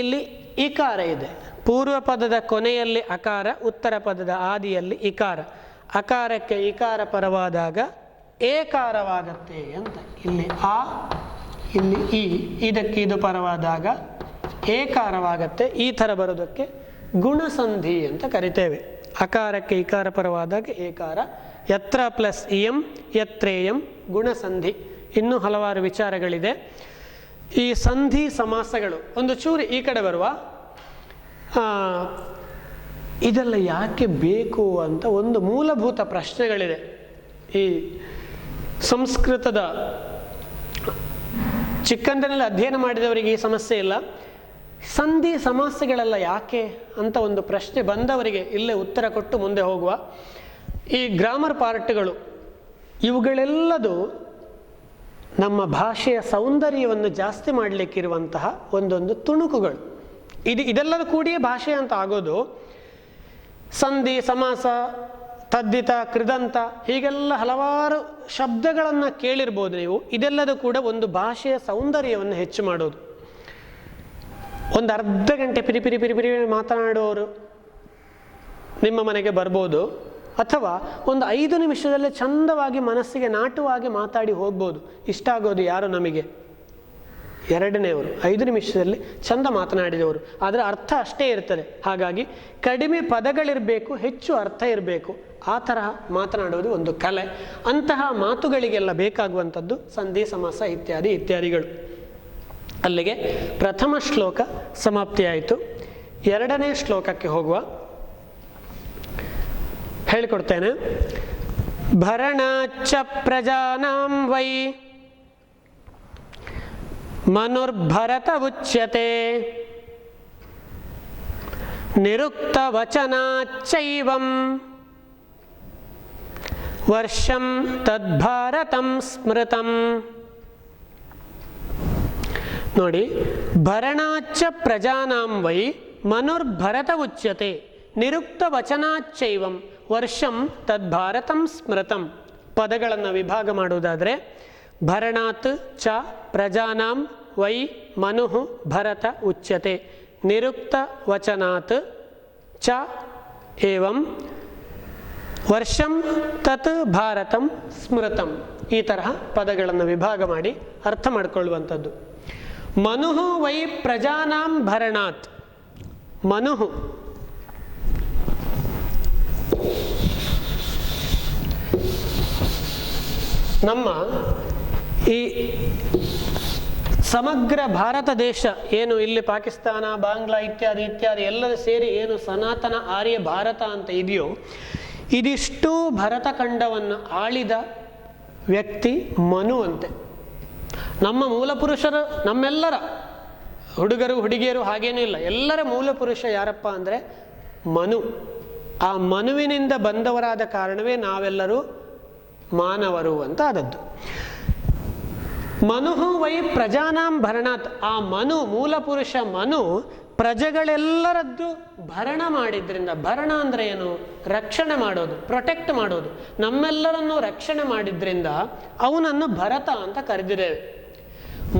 ಇಲ್ಲಿ ಇಕಾರ ಇದೆ. ಪೂರ್ವ ಪದದ ಕೊನೆಯಲ್ಲಿ ಅಕಾರ, ಉತ್ತರ ಪದದ ಆದಿಯಲ್ಲಿ ಇಕಾರ. ಅಕಾರಕ್ಕೆ ಇಕಾರ ಪರವಾದಾಗ ಏಕಾರವಾಗತ್ತೆ ಅಂತ. ಇಲ್ಲಿ ಆ, ಇಲ್ಲಿ ಈ, ಇದಕ್ಕೆ ಇದು ಪರವಾದಾಗ ಏಕಾರವಾಗತ್ತೆ. ಈ ಥರ ಬರೋದಕ್ಕೆ ಗುಣಸಂಧಿ ಅಂತ ಕರಿತೇವೆ. ಅಕಾರಕ್ಕೆ ಇಕಾರ ಪರವಾದಾಗ ಏಕಾರ. ಯತ್ರ ಪ್ಲಸ್ ಇಯಂ ಯತ್ರೇಯಂ ಗುಣಸಂಧಿ. ಇನ್ನೂ ಹಲವಾರು ವಿಚಾರಗಳಿದೆ. ಈ ಸಂಧಿ ಸಮಾಸಗಳು ಒಂದು ಚೂರು ಈ ಕಡೆ ಬರುವ, ಇದೆಲ್ಲ ಯಾಕೆ ಬೇಕು ಅಂತ ಒಂದು ಮೂಲಭೂತ ಪ್ರಶ್ನೆಗಳಿದೆ. ಈ ಸಂಸ್ಕೃತದ ಚಿಕ್ಕಂದಿನಲ್ಲಿ ಅಧ್ಯಯನ ಮಾಡಿದವರಿಗೆ ಈ ಸಮಸ್ಯೆ ಇಲ್ಲ. ಸಂಧಿ ಸಮಾಸಗಳೆಲ್ಲ ಯಾಕೆ ಅಂತ ಒಂದು ಪ್ರಶ್ನೆ ಬಂದವರಿಗೆ ಇಲ್ಲೇ ಉತ್ತರ ಕೊಟ್ಟು ಮುಂದೆ ಹೋಗುವ. ಈ ಗ್ರಾಮರ್ ಪಾರ್ಟ್ಗಳು ಇವುಗಳೆಲ್ಲದು ನಮ್ಮ ಭಾಷೆಯ ಸೌಂದರ್ಯವನ್ನು ಜಾಸ್ತಿ ಮಾಡಲಿಕ್ಕಿರುವಂತಹ ಒಂದೊಂದು ತುಣುಕುಗಳು. ಇದೆಲ್ಲದೂ ಕೂಡಿಯೇ ಭಾಷೆ ಅಂತ ಆಗೋದು. ಸಂಧಿ ಸಮಾಸ, ತದ್ದಿತ, ಕೃದಂತ, ಹೀಗೆಲ್ಲ ಹಲವಾರು ಶಬ್ದಗಳನ್ನು ಕೇಳಿರ್ಬೋದು ನೀವು. ಇದೆಲ್ಲದೂ ಕೂಡ ಒಂದು ಭಾಷೆಯ ಸೌಂದರ್ಯವನ್ನು ಹೆಚ್ಚು ಮಾಡೋದು. ಒಂದು ಅರ್ಧ ಗಂಟೆ ಪಿರಿ ಪಿರಿ ಪಿರಿ ಪಿರಿ ಮಾತನಾಡುವವರು ನಿಮ್ಮ ಮನೆಗೆ ಬರ್ಬೋದು, ಅಥವಾ ಒಂದು 5 ನಿಮಿಷದಲ್ಲೇ ಚಂದವಾಗಿ ಮನಸ್ಸಿಗೆ ನಾಟುವಾಗಿ ಮಾತಾಡಿ ಹೋಗ್ಬೋದು. ಇಷ್ಟ ಆಗೋದು ಯಾರು ನಮಗೆ? ಎರಡನೇವರು. 5 ನಿಮಿಷದಲ್ಲಿ ಚಂದ ಮಾತನಾಡಿದವರು. ಅದರ ಅರ್ಥ ಅಷ್ಟೇ ಇರ್ತದೆ. ಹಾಗಾಗಿ ಕಡಿಮೆ ಪದಗಳಿರಬೇಕು, ಹೆಚ್ಚು ಅರ್ಥ ಇರಬೇಕು. ಆ ತರಹ ಮಾತನಾಡುವುದು ಒಂದು ಕಲೆ. ಅಂತಹ ಮಾತುಗಳಿಗೆಲ್ಲ ಬೇಕಾಗುವಂಥದ್ದು ಸಂಧಿ ಸಮಾಸ ಇತ್ಯಾದಿ ಇತ್ಯಾದಿಗಳು. ಅಲ್ಲಿಗೆ ಪ್ರಥಮ ಶ್ಲೋಕ ಸಮಾಪ್ತಿಯಾಯಿತು. ಎರಡನೇ ಶ್ಲೋಕಕ್ಕೆ ಹೋಗುವ. ಹೇಳಿಕೊಡ್ತೇನೆ. ಭರಣಾಚ್ಚ ಪ್ರಜಾನಾಂ ವೈ ಮನುರ್ಭರತ ಉಚ್ಯತೆ ನಿರುಕ್ತ ವಚನಾಚ್ಚೈವಂ ವರ್ಷಂ ತದ್ಭಾರತಂ ಸ್ಮೃತಂ. ನೋಡಿ, ಭರಣಾಚ್ಚ ಪ್ರಜಾನಾಂ ವೈ ಮನುರ್ಭರತ ಉಚ್ಯತೆ ನಿರುಕ್ತ ವಚನಾಚ್ಚೈವಂ ವರ್ಷಂ ತದ್ಭಾರತಂ ಸ್ಮೃತಂ. ಪದಗಳನ್ನು ವಿಭಾಗ ಮಾಡುವುದಾದರೆ ಭರಣಾತ್ ಚ ಪ್ರಜಾನಾಂ ವೈ ಮನುಃ ಭರತ ಉಚ್ಯತೆ ನಿರುಕ್ತ ವಚನಾತ್ ಚ ಏವಂ ವರ್ಷಂ ತತ್ ಭಾರತಂ ಸ್ಮೃತಂ. ಈ ತರಹ ಪದಗಳನ್ನು ವಿಭಾಗ ಮಾಡಿ ಅರ್ಥ ಮಾಡಿಕೊಳ್ಳುವಂಥದ್ದು. ಮನುಃ ವೈ ಪ್ರಜಾನಾಂ ಭರಣಾತ್. ಮನುಃ ನಮ್ಮ ಈ ಸಮಗ್ರ ಭಾರತ ದೇಶ ಏನು, ಇಲ್ಲಿ ಪಾಕಿಸ್ತಾನ, ಬಾಂಗ್ಲಾ ಇತ್ಯಾದಿ ಇತ್ಯಾದಿ ಎಲ್ಲರೂ ಸೇರಿ ಏನು ಸನಾತನ ಆರ್ಯ ಭಾರತ ಅಂತ ಇದೆಯೋ, ಇದಿಷ್ಟು ಭರತಖಂಡವನ್ನು ಆಳಿದ ವ್ಯಕ್ತಿ ಮನು ಅಂತೆ. ನಮ್ಮ ಮೂಲ ಪುರುಷರು, ನಮ್ಮೆಲ್ಲರ ಹುಡುಗರು ಹುಡುಗಿಯರು ಹಾಗೇನೂ ಇಲ್ಲ, ಎಲ್ಲರ ಮೂಲ ಪುರುಷ ಯಾರಪ್ಪ ಅಂದರೆ ಮನು. ಆ ಮನುವಿನಿಂದ ಬಂದವರಾದ ಕಾರಣವೇ ನಾವೆಲ್ಲರೂ ಮಾನವರು ಅಂತ ಆದದ್ದು. ಮನು ವೈ ಪ್ರಜಾನಾಂ ಭರಣಾತ್. ಆ ಮನು, ಮೂಲ ಪುರುಷ ಮನು ಪ್ರಜೆಗಳೆಲ್ಲರದ್ದು ಭರಣ ಮಾಡಿದ್ರಿಂದ. ಭರಣ ಅಂದರೆ ಏನು? ರಕ್ಷಣೆ ಮಾಡೋದು, ಪ್ರೊಟೆಕ್ಟ್ ಮಾಡೋದು. ನಮ್ಮೆಲ್ಲರನ್ನು ರಕ್ಷಣೆ ಮಾಡಿದ್ರಿಂದ ಅವನನ್ನು ಭರತ ಅಂತ ಕರೆದಿದ್ದೇವೆ.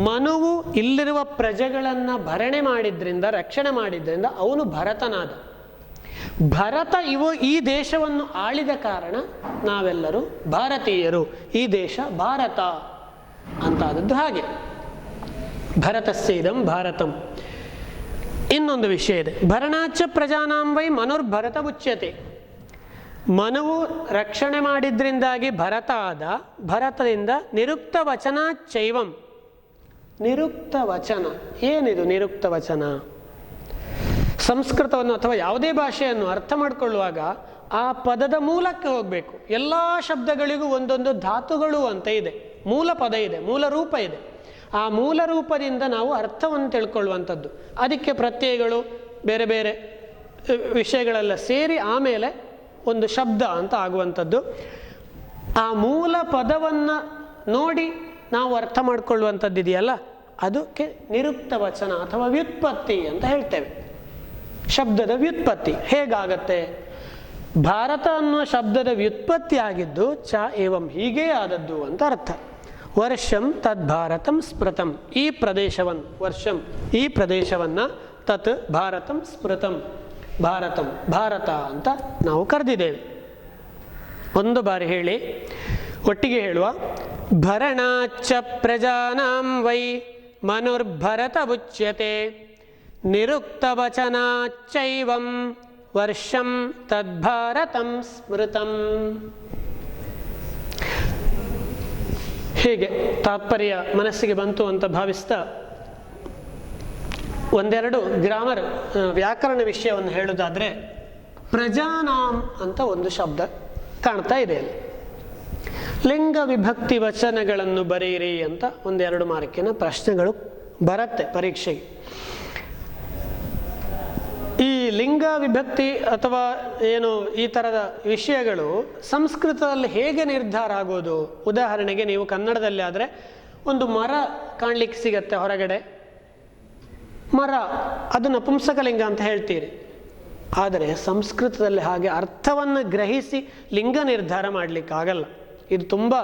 ಮನುವು ಇಲ್ಲಿರುವ ಪ್ರಜೆಗಳನ್ನು ಭರಣೆ ಮಾಡಿದ್ರಿಂದ, ರಕ್ಷಣೆ ಮಾಡಿದ್ರಿಂದ ಅವನು ಭರತನಾದ. ಭರತ ಈ ದೇಶವನ್ನು ಆಳಿದ ಕಾರಣ ನಾವೆಲ್ಲರೂ ಭಾರತೀಯರು. ಈ ದೇಶ ಭಾರತ ಅಂತಾದದ್ದು ಹಾಗೆ. ಭರತಸ್ಯ ಇದಂ ಭಾರತಂ. ಇನ್ನೊಂದು ವಿಷಯ ಇದೆ. ಭರಣಾಚ ಪ್ರಜಾನಾಂ ವೈ ಮನುರ್ಭರತ ಉಚ್ಯತೆ. ಮನುವು ರಕ್ಷಣೆ ಮಾಡಿದ್ರಿಂದಾಗಿ ಭರತ ಆದ. ಭರತದಿಂದ ನಿರುಕ್ತ ವಚನಾಚ್ಚೈವಂ. ನಿರುಕ್ತ ವಚನ ಏನಿದು? ನಿರುಕ್ತ ವಚನ ಸಂಸ್ಕೃತವನ್ನು ಅಥವಾ ಯಾವುದೇ ಭಾಷೆಯನ್ನು ಅರ್ಥ ಮಾಡಿಕೊಳ್ಳುವಾಗ ಆ ಪದದ ಮೂಲಕ್ಕೆ ಹೋಗಬೇಕು. ಎಲ್ಲ ಶಬ್ದಗಳಿಗೂ ಒಂದೊಂದು ಧಾತುಗಳು ಅಂತ ಇದೆ, ಮೂಲ ಪದ ಇದೆ, ಮೂಲ ರೂಪ ಇದೆ. ಆ ಮೂಲ ರೂಪದಿಂದ ನಾವು ಅರ್ಥವನ್ನು ತಿಳ್ಕೊಳ್ಳುವಂಥದ್ದು. ಅದಕ್ಕೆ ಪ್ರತ್ಯಯಗಳು, ಬೇರೆ ಬೇರೆ ವಿಷಯಗಳೆಲ್ಲ ಸೇರಿ ಆಮೇಲೆ ಒಂದು ಶಬ್ದ ಅಂತ ಆಗುವಂಥದ್ದು. ಆ ಮೂಲ ಪದವನ್ನು ನೋಡಿ ನಾವು ಅರ್ಥ ಮಾಡಿಕೊಳ್ಳುವಂಥದ್ದು ಇದೆಯಲ್ಲ, ಅದಕ್ಕೆ ನಿರುಕ್ತ ವಚನ ಅಥವಾ ವ್ಯುತ್ಪತ್ತಿ ಅಂತ ಹೇಳ್ತೇವೆ. ಶಬ್ದದ ವ್ಯುತ್ಪತ್ತಿ ಹೇಗಾಗತ್ತೆ? ಭಾರತ ಅನ್ನುವ ಶಬ್ದದ ವ್ಯುತ್ಪತ್ತಿ ಆಗಿದ್ದು ಚ ಏವಂ ಹೀಗೇ ಆದದ್ದು ಅಂತ ಅರ್ಥ. ವರ್ಷಂ ತದ್ ಭಾರತಂ ಸ್ಮೃತಂ, ಈ ಪ್ರದೇಶವನ್ನು, ವರ್ಷಂ ಈ ಪ್ರದೇಶವನ್ನು, ತತ್ ಭಾರತಂ ಸ್ಮೃತಂ ಭಾರತಂ ಭಾರತ ಅಂತ ನಾವು ಕರೆದಿದ್ದೇವೆ. ಒಂದು ಬಾರಿ ಹೇಳಿ, ಒಟ್ಟಿಗೆ ಹೇಳುವ. ಭರಣಾಚ್ಚ ಪ್ರಜಾನಾಂ ವೈ ಮನುರ್ಭರತ ಉಚ್ಯತೆ ನಿರುಕ್ತವಚನಾಚ್ಚೈವಂ ವರ್ಷಂ ತದ್ಭಾರತಂ ಸ್ಮೃತಂ. ಹೀಗೆ ತಾತ್ಪರ್ಯ ಮನಸ್ಸಿಗೆ ಬಂತು ಅಂತ ಭಾವಿಸ್ತಾ ಒಂದೆರಡು ಗ್ರಾಮರ್ ವ್ಯಾಕರಣ ವಿಷಯವನ್ನು ಹೇಳುವುದಾದರೆ, ಪ್ರಜಾನಾಂ ಅಂತ ಒಂದು ಶಬ್ದ ಕಾಣ್ತಾ ಇದೆ ಅಲ್ಲಿ. ಲಿಂಗ ವಿಭಕ್ತಿ ವಚನಗಳನ್ನು ಬರೆಯಿರಿ ಅಂತ ಒಂದೆರಡು ಮಾರ್ಕಿನ ಪ್ರಶ್ನೆಗಳು ಬರುತ್ತೆ ಪರೀಕ್ಷೆಗೆ. ಈ ಲಿಂಗ ವಿಭಕ್ತಿ ಅಥವಾ ಏನು ಈ ಥರದ ವಿಷಯಗಳು ಸಂಸ್ಕೃತದಲ್ಲಿ ಹೇಗೆ ನಿರ್ಧಾರ ಆಗೋದು? ಉದಾಹರಣೆಗೆ ನೀವು ಕನ್ನಡದಲ್ಲಿ ಆದರೆ ಒಂದು ಮರ ಕಾಣಲಿಕ್ಕೆ ಸಿಗತ್ತೆ ಹೊರಗಡೆ, ಮರ, ಅದು ನಪುಂಸಕಲಿಂಗ ಅಂತ ಹೇಳ್ತೀರಿ. ಆದರೆ ಸಂಸ್ಕೃತದಲ್ಲಿ ಹಾಗೆ ಅರ್ಥವನ್ನು ಗ್ರಹಿಸಿ ಲಿಂಗ ನಿರ್ಧಾರ ಮಾಡಲಿಕ್ಕಾಗಲ್ಲ. ಇದು ತುಂಬ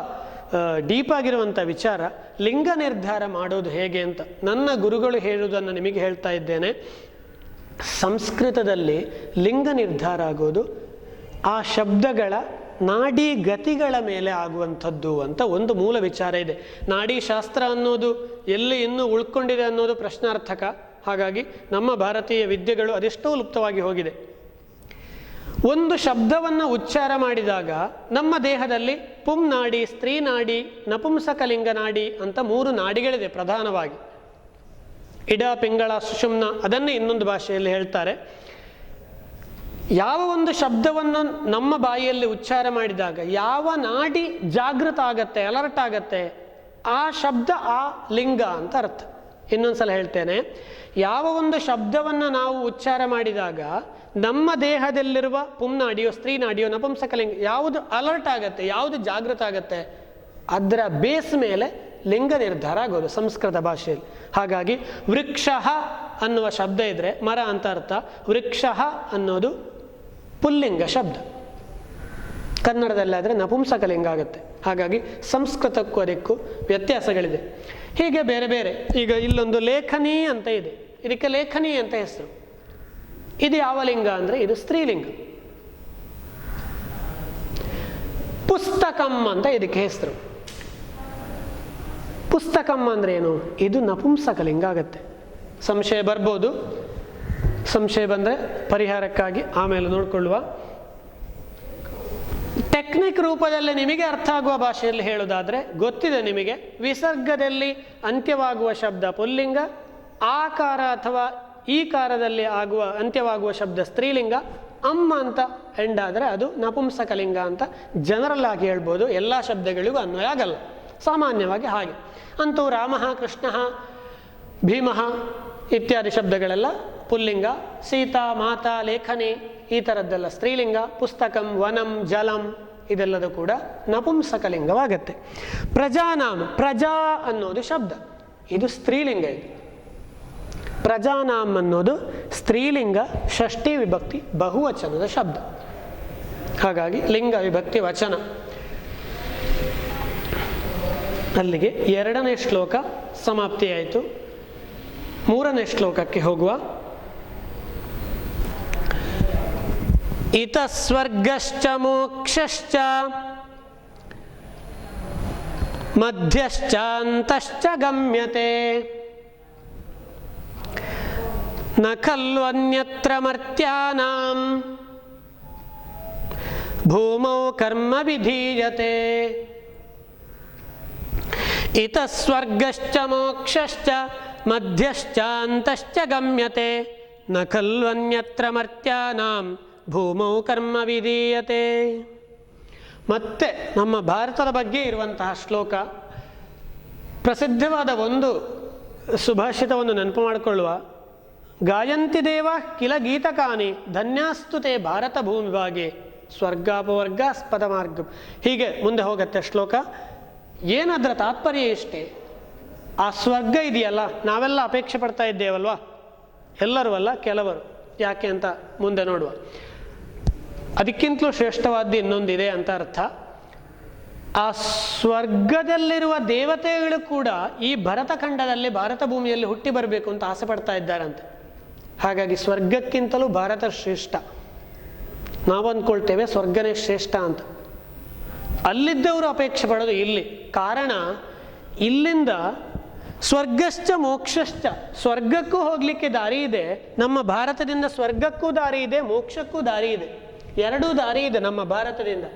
ಡೀಪ್ ಆಗಿರುವಂಥ ವಿಚಾರ. ಲಿಂಗ ನಿರ್ಧಾರ ಮಾಡೋದು ಹೇಗೆ ಅಂತ ನನ್ನ ಗುರುಗಳು ಹೇಳುವುದನ್ನು ನಿಮಗೆ ಹೇಳ್ತಾ ಇದ್ದೇನೆ. ಸಂಸ್ಕೃತದಲ್ಲಿ ಲಿಂಗ ನಿರ್ಧಾರ ಆಗೋದು ಆ ಶಬ್ದಗಳ ನಾಡಿ ಗತಿಗಳ ಮೇಲೆ ಆಗುವಂಥದ್ದು ಅಂತ ಒಂದು ಮೂಲ ವಿಚಾರ ಇದೆ. ನಾಡಿ ಶಾಸ್ತ್ರ ಅನ್ನೋದು ಎಲ್ಲಿ ಇನ್ನೂ ಉಳ್ಕೊಂಡಿದೆ ಅನ್ನೋದು ಪ್ರಶ್ನಾರ್ಥಕ. ಹಾಗಾಗಿ ನಮ್ಮ ಭಾರತೀಯ ವಿದ್ಯೆಗಳು ಅದೆಷ್ಟೋ ಲುಪ್ತವಾಗಿ ಹೋಗಿದೆ. ಒಂದು ಶಬ್ದವನ್ನು ಉಚ್ಚಾರ ಮಾಡಿದಾಗ ನಮ್ಮ ದೇಹದಲ್ಲಿ ಪುಂ ನಾಡಿ, ಸ್ತ್ರೀ ನಾಡಿ, ನಪುಂಸಕಲಿಂಗ ನಾಡಿ ಅಂತ 3 ನಾಡಿಗಳಿದೆ ಪ್ರಧಾನವಾಗಿ. ಇಡ, ಪಿಂಗಳ, ಸುಷುಮ್ನ, ಅದನ್ನೇ ಇನ್ನೊಂದು ಭಾಷೆಯಲ್ಲಿ ಹೇಳ್ತಾರೆ. ಯಾವ ಒಂದು ಶಬ್ದವನ್ನು ನಮ್ಮ ಬಾಯಿಯಲ್ಲಿ ಉಚ್ಚಾರ ಮಾಡಿದಾಗ ಯಾವ ನಾಡಿ ಜಾಗೃತ ಆಗತ್ತೆ, ಅಲರ್ಟ್ ಆಗತ್ತೆ, ಆ ಶಬ್ದ ಆ ಲಿಂಗ ಅಂತ ಅರ್ಥ. ಇನ್ನೊಂದ್ಸಲ ಹೇಳ್ತೇನೆ, ಯಾವ ಒಂದು ಶಬ್ದವನ್ನು ನಾವು ಉಚ್ಚಾರ ಮಾಡಿದಾಗ ನಮ್ಮ ದೇಹದಲ್ಲಿರುವ ಪುಂನಾಡಿಯೋ, ಸ್ತ್ರೀ ನಾಡಿಯೋ, ನಪುಂಸಕಲಿಂಗ ಯಾವುದು ಅಲರ್ಟ್ ಆಗತ್ತೆ, ಯಾವುದು ಜಾಗೃತ ಆಗತ್ತೆ, ಅದರ ಬೇಸ್ ಮೇಲೆ ಲಿಂಗ ನಿರ್ಧಾರ ಆಗೋದು ಸಂಸ್ಕೃತ ಭಾಷೆಯಲ್ಲಿ. ಹಾಗಾಗಿ ವೃಕ್ಷ ಅನ್ನುವ ಶಬ್ದ ಇದ್ರೆ ಮರ ಅಂತ ಅರ್ಥ. ವೃಕ್ಷ ಅನ್ನೋದು ಪುಲ್ಲಿಂಗ ಶಬ್ದ, ಕನ್ನಡದಲ್ಲಾದರೆ ನಪುಂಸಕಲಿಂಗ ಆಗುತ್ತೆ. ಹಾಗಾಗಿ ಸಂಸ್ಕೃತಕ್ಕೂ ಅದಕ್ಕೂ ವ್ಯತ್ಯಾಸಗಳಿದೆ. ಹೀಗೆ ಬೇರೆ ಬೇರೆ. ಈಗ ಇಲ್ಲೊಂದು ಲೇಖನಿ ಅಂತ ಇದೆ, ಇದಕ್ಕೆ ಲೇಖನಿ ಅಂತ ಹೆಸರು. ಇದು ಯಾವ ಲಿಂಗ ಅಂದರೆ ಇದು ಸ್ತ್ರೀಲಿಂಗ. ಪುಸ್ತಕಂ ಅಂತ ಇದಕ್ಕೆ ಹೆಸರು. ಪುಸ್ತಕಂ ಅಂದ್ರೆ ಏನು? ಇದು ನಪುಂಸಕಲಿಂಗ ಆಗತ್ತೆ. ಸಂಶಯ ಬರ್ಬೋದು, ಸಂಶಯ ಬಂದರೆ ಪರಿಹಾರಕ್ಕಾಗಿ ಆಮೇಲೆ ನೋಡಿಕೊಳ್ಳುವ. ಟೆಕ್ನಿಕ್ ರೂಪದಲ್ಲಿ ನಿಮಗೆ ಅರ್ಥ ಆಗುವ ಭಾಷೆಯಲ್ಲಿ ಹೇಳುವುದಾದರೆ ಗೊತ್ತಿದೆ ನಿಮಗೆ, ವಿಸರ್ಗದಲ್ಲಿ ಅಂತ್ಯವಾಗುವ ಶಬ್ದ ಪುಲ್ಲಿಂಗ, ಆಕಾರ ಅಥವಾ ಈ ಕಾರದಲ್ಲಿ ಆಗುವ ಅಂತ್ಯವಾಗುವ ಶಬ್ದ ಸ್ತ್ರೀಲಿಂಗ, ಅಮ್ಮ ಅಂತ ಎಂಡ್ ಆದರೆ ಅದು ನಪುಂಸಕಲಿಂಗ ಅಂತ ಜನರಲ್ ಆಗಿ ಹೇಳ್ಬೋದು. ಎಲ್ಲ ಶಬ್ದಗಳಿಗೂ ಅನ್ವಯ ಆಗಲ್ಲ, ಸಾಮಾನ್ಯವಾಗಿ ಹಾಗೆ. ಅಂತೂ ರಾಮ, ಕೃಷ್ಣ, ಭೀಮ ಇತ್ಯಾದಿ ಶಬ್ದಗಳೆಲ್ಲ ಪುಲ್ಲಿಂಗ. ಸೀತಾ, ಮಾತಾ, ಲೇಖನಿ ಈ ಥರದ್ದೆಲ್ಲ ಸ್ತ್ರೀಲಿಂಗ. ಪುಸ್ತಕಂ, ವನಂ, ಜಲಂ ಇದೆಲ್ಲದೂ ಕೂಡ ನಪುಂಸಕಲಿಂಗವಾಗತ್ತೆ. ಪ್ರಜಾನಾಮ, ಪ್ರಜಾ ಅನ್ನೋದು ಶಬ್ದ, ಇದು ಸ್ತ್ರೀಲಿಂಗ. ಇದು ಪ್ರಜಾನಾಮ್ ಅನ್ನೋದು ಸ್ತ್ರೀಲಿಂಗ, ಷಷ್ಠಿ ವಿಭಕ್ತಿ ಬಹುವಚನದ ಶಬ್ದ. ಹಾಗಾಗಿ ಲಿಂಗ ವಿಭಕ್ತಿ ವಚನ. ಅಲ್ಲಿಗೆ 2ನೇ ಶ್ಲೋಕ ಸಮಾಪ್ತಿಯಾಯಿತು. 3ನೇ ಶ್ಲೋಕಕ್ಕೆ ಹೋಗುವ. ಇತ ಸ್ವರ್ಗಶ್ಚ ಮೋಕ್ಷಶ್ಚ ಮಧ್ಯಶ್ಚಾಂತಶ್ಚ ಗಮ್ಯತೆ ನ ಖಲ್ವನ್ಯತ್ರ ಮರ್ತ್ಯಾನಾಂ ಭೂಮೌ ಕರ್ಮ ವಿಧೀಯತೆ. ಇತ ಸ್ವರ್ಗಶ್ಚ ಮೋಕ್ಷಶ್ಚ ಮಧ್ಯಶ್ಚಾಂತಶ್ಚ ಗಮ್ಯತೆ ನ ಖಲ್ವನ್ಯತ್ರ ಮರ್ತ್ಯಾನಾಂ ಭೂಮೌ ಕರ್ಮ ವಿಧೀಯತೆ. ಮತ್ತೆ ನಮ್ಮ ಭಾರತದ ಬಗ್ಗೆ ಇರುವಂತಹ ಶ್ಲೋಕ. ಪ್ರಸಿದ್ಧವಾದ ಒಂದು ಸುಭಾಷಿತವನ್ನು ನೆನಪು ಮಾಡಿಕೊಳ್ಳುವ. ಗಾಯಂತಿ ದೇವ ಕಿಲ ಗೀತಕಾನಿ ಧನ್ಯಾಸ್ತು ತೇ ಭಾರತ ಭೂಮಿಭಾಗೆ ಸ್ವರ್ಗಾಪವರ್ಗಾಸ್ಪದ ಮಾರ್ಗ. ಹೀಗೆ ಮುಂದೆ ಹೋಗುತ್ತೆ ಶ್ಲೋಕ. ಏನದರ ತಾತ್ಪರ್ಯ ಇಷ್ಟೇ, ಆ ಸ್ವರ್ಗ ಇದೆಯಲ್ಲ, ನಾವೆಲ್ಲ ಅಪೇಕ್ಷೆ ಪಡ್ತಾ ಇದ್ದೇವಲ್ವಾ, ಎಲ್ಲರೂ ಅಲ್ಲ ಕೆಲವರು. ಯಾಕೆ ಅಂತ ಮುಂದೆ ನೋಡುವ. ಅದಕ್ಕಿಂತಲೂ ಶ್ರೇಷ್ಠವಾದ್ದು ಇನ್ನೊಂದಿದೆ ಅಂತ ಅರ್ಥ. ಆ ಸ್ವರ್ಗದಲ್ಲಿರುವ ದೇವತೆಗಳು ಕೂಡ ಈ ಭರತಖಂಡದಲ್ಲಿ, ಭಾರತ ಭೂಮಿಯಲ್ಲಿ ಹುಟ್ಟಿ ಬರಬೇಕು ಅಂತ ಆಸೆ ಪಡ್ತಾ ಇದ್ದಾರಂತೆ. ಹಾಗಾಗಿ ಸ್ವರ್ಗಕ್ಕಿಂತಲೂ ಭಾರತ ಶ್ರೇಷ್ಠ. ನಾವು ಅಂದ್ಕೊಳ್ತೇವೆ ಸ್ವರ್ಗನೇ ಶ್ರೇಷ್ಠ ಅಂತ. ಅಲ್ಲಿದ್ದವರು ಅಪೇಕ್ಷೆ ಪಡೋದು ಇಲ್ಲಿ. ಕಾರಣ, ಇಲ್ಲಿಂದ ಸ್ವರ್ಗಶ್ಚ ಮೋಕ್ಷಶ್ಚ, ಸ್ವರ್ಗಕ್ಕೂ ಹೋಗ್ಲಿಕ್ಕೆ ದಾರಿ ಇದೆ. ನಮ್ಮ ಭಾರತದಿಂದ ಸ್ವರ್ಗಕ್ಕೂ ದಾರಿ ಇದೆ, ಮೋಕ್ಷಕ್ಕೂ ದಾರಿ ಇದೆ. ಎರಡೂ ದಾರಿ ಇದೆ ನಮ್ಮ ಭಾರತದಿಂದ.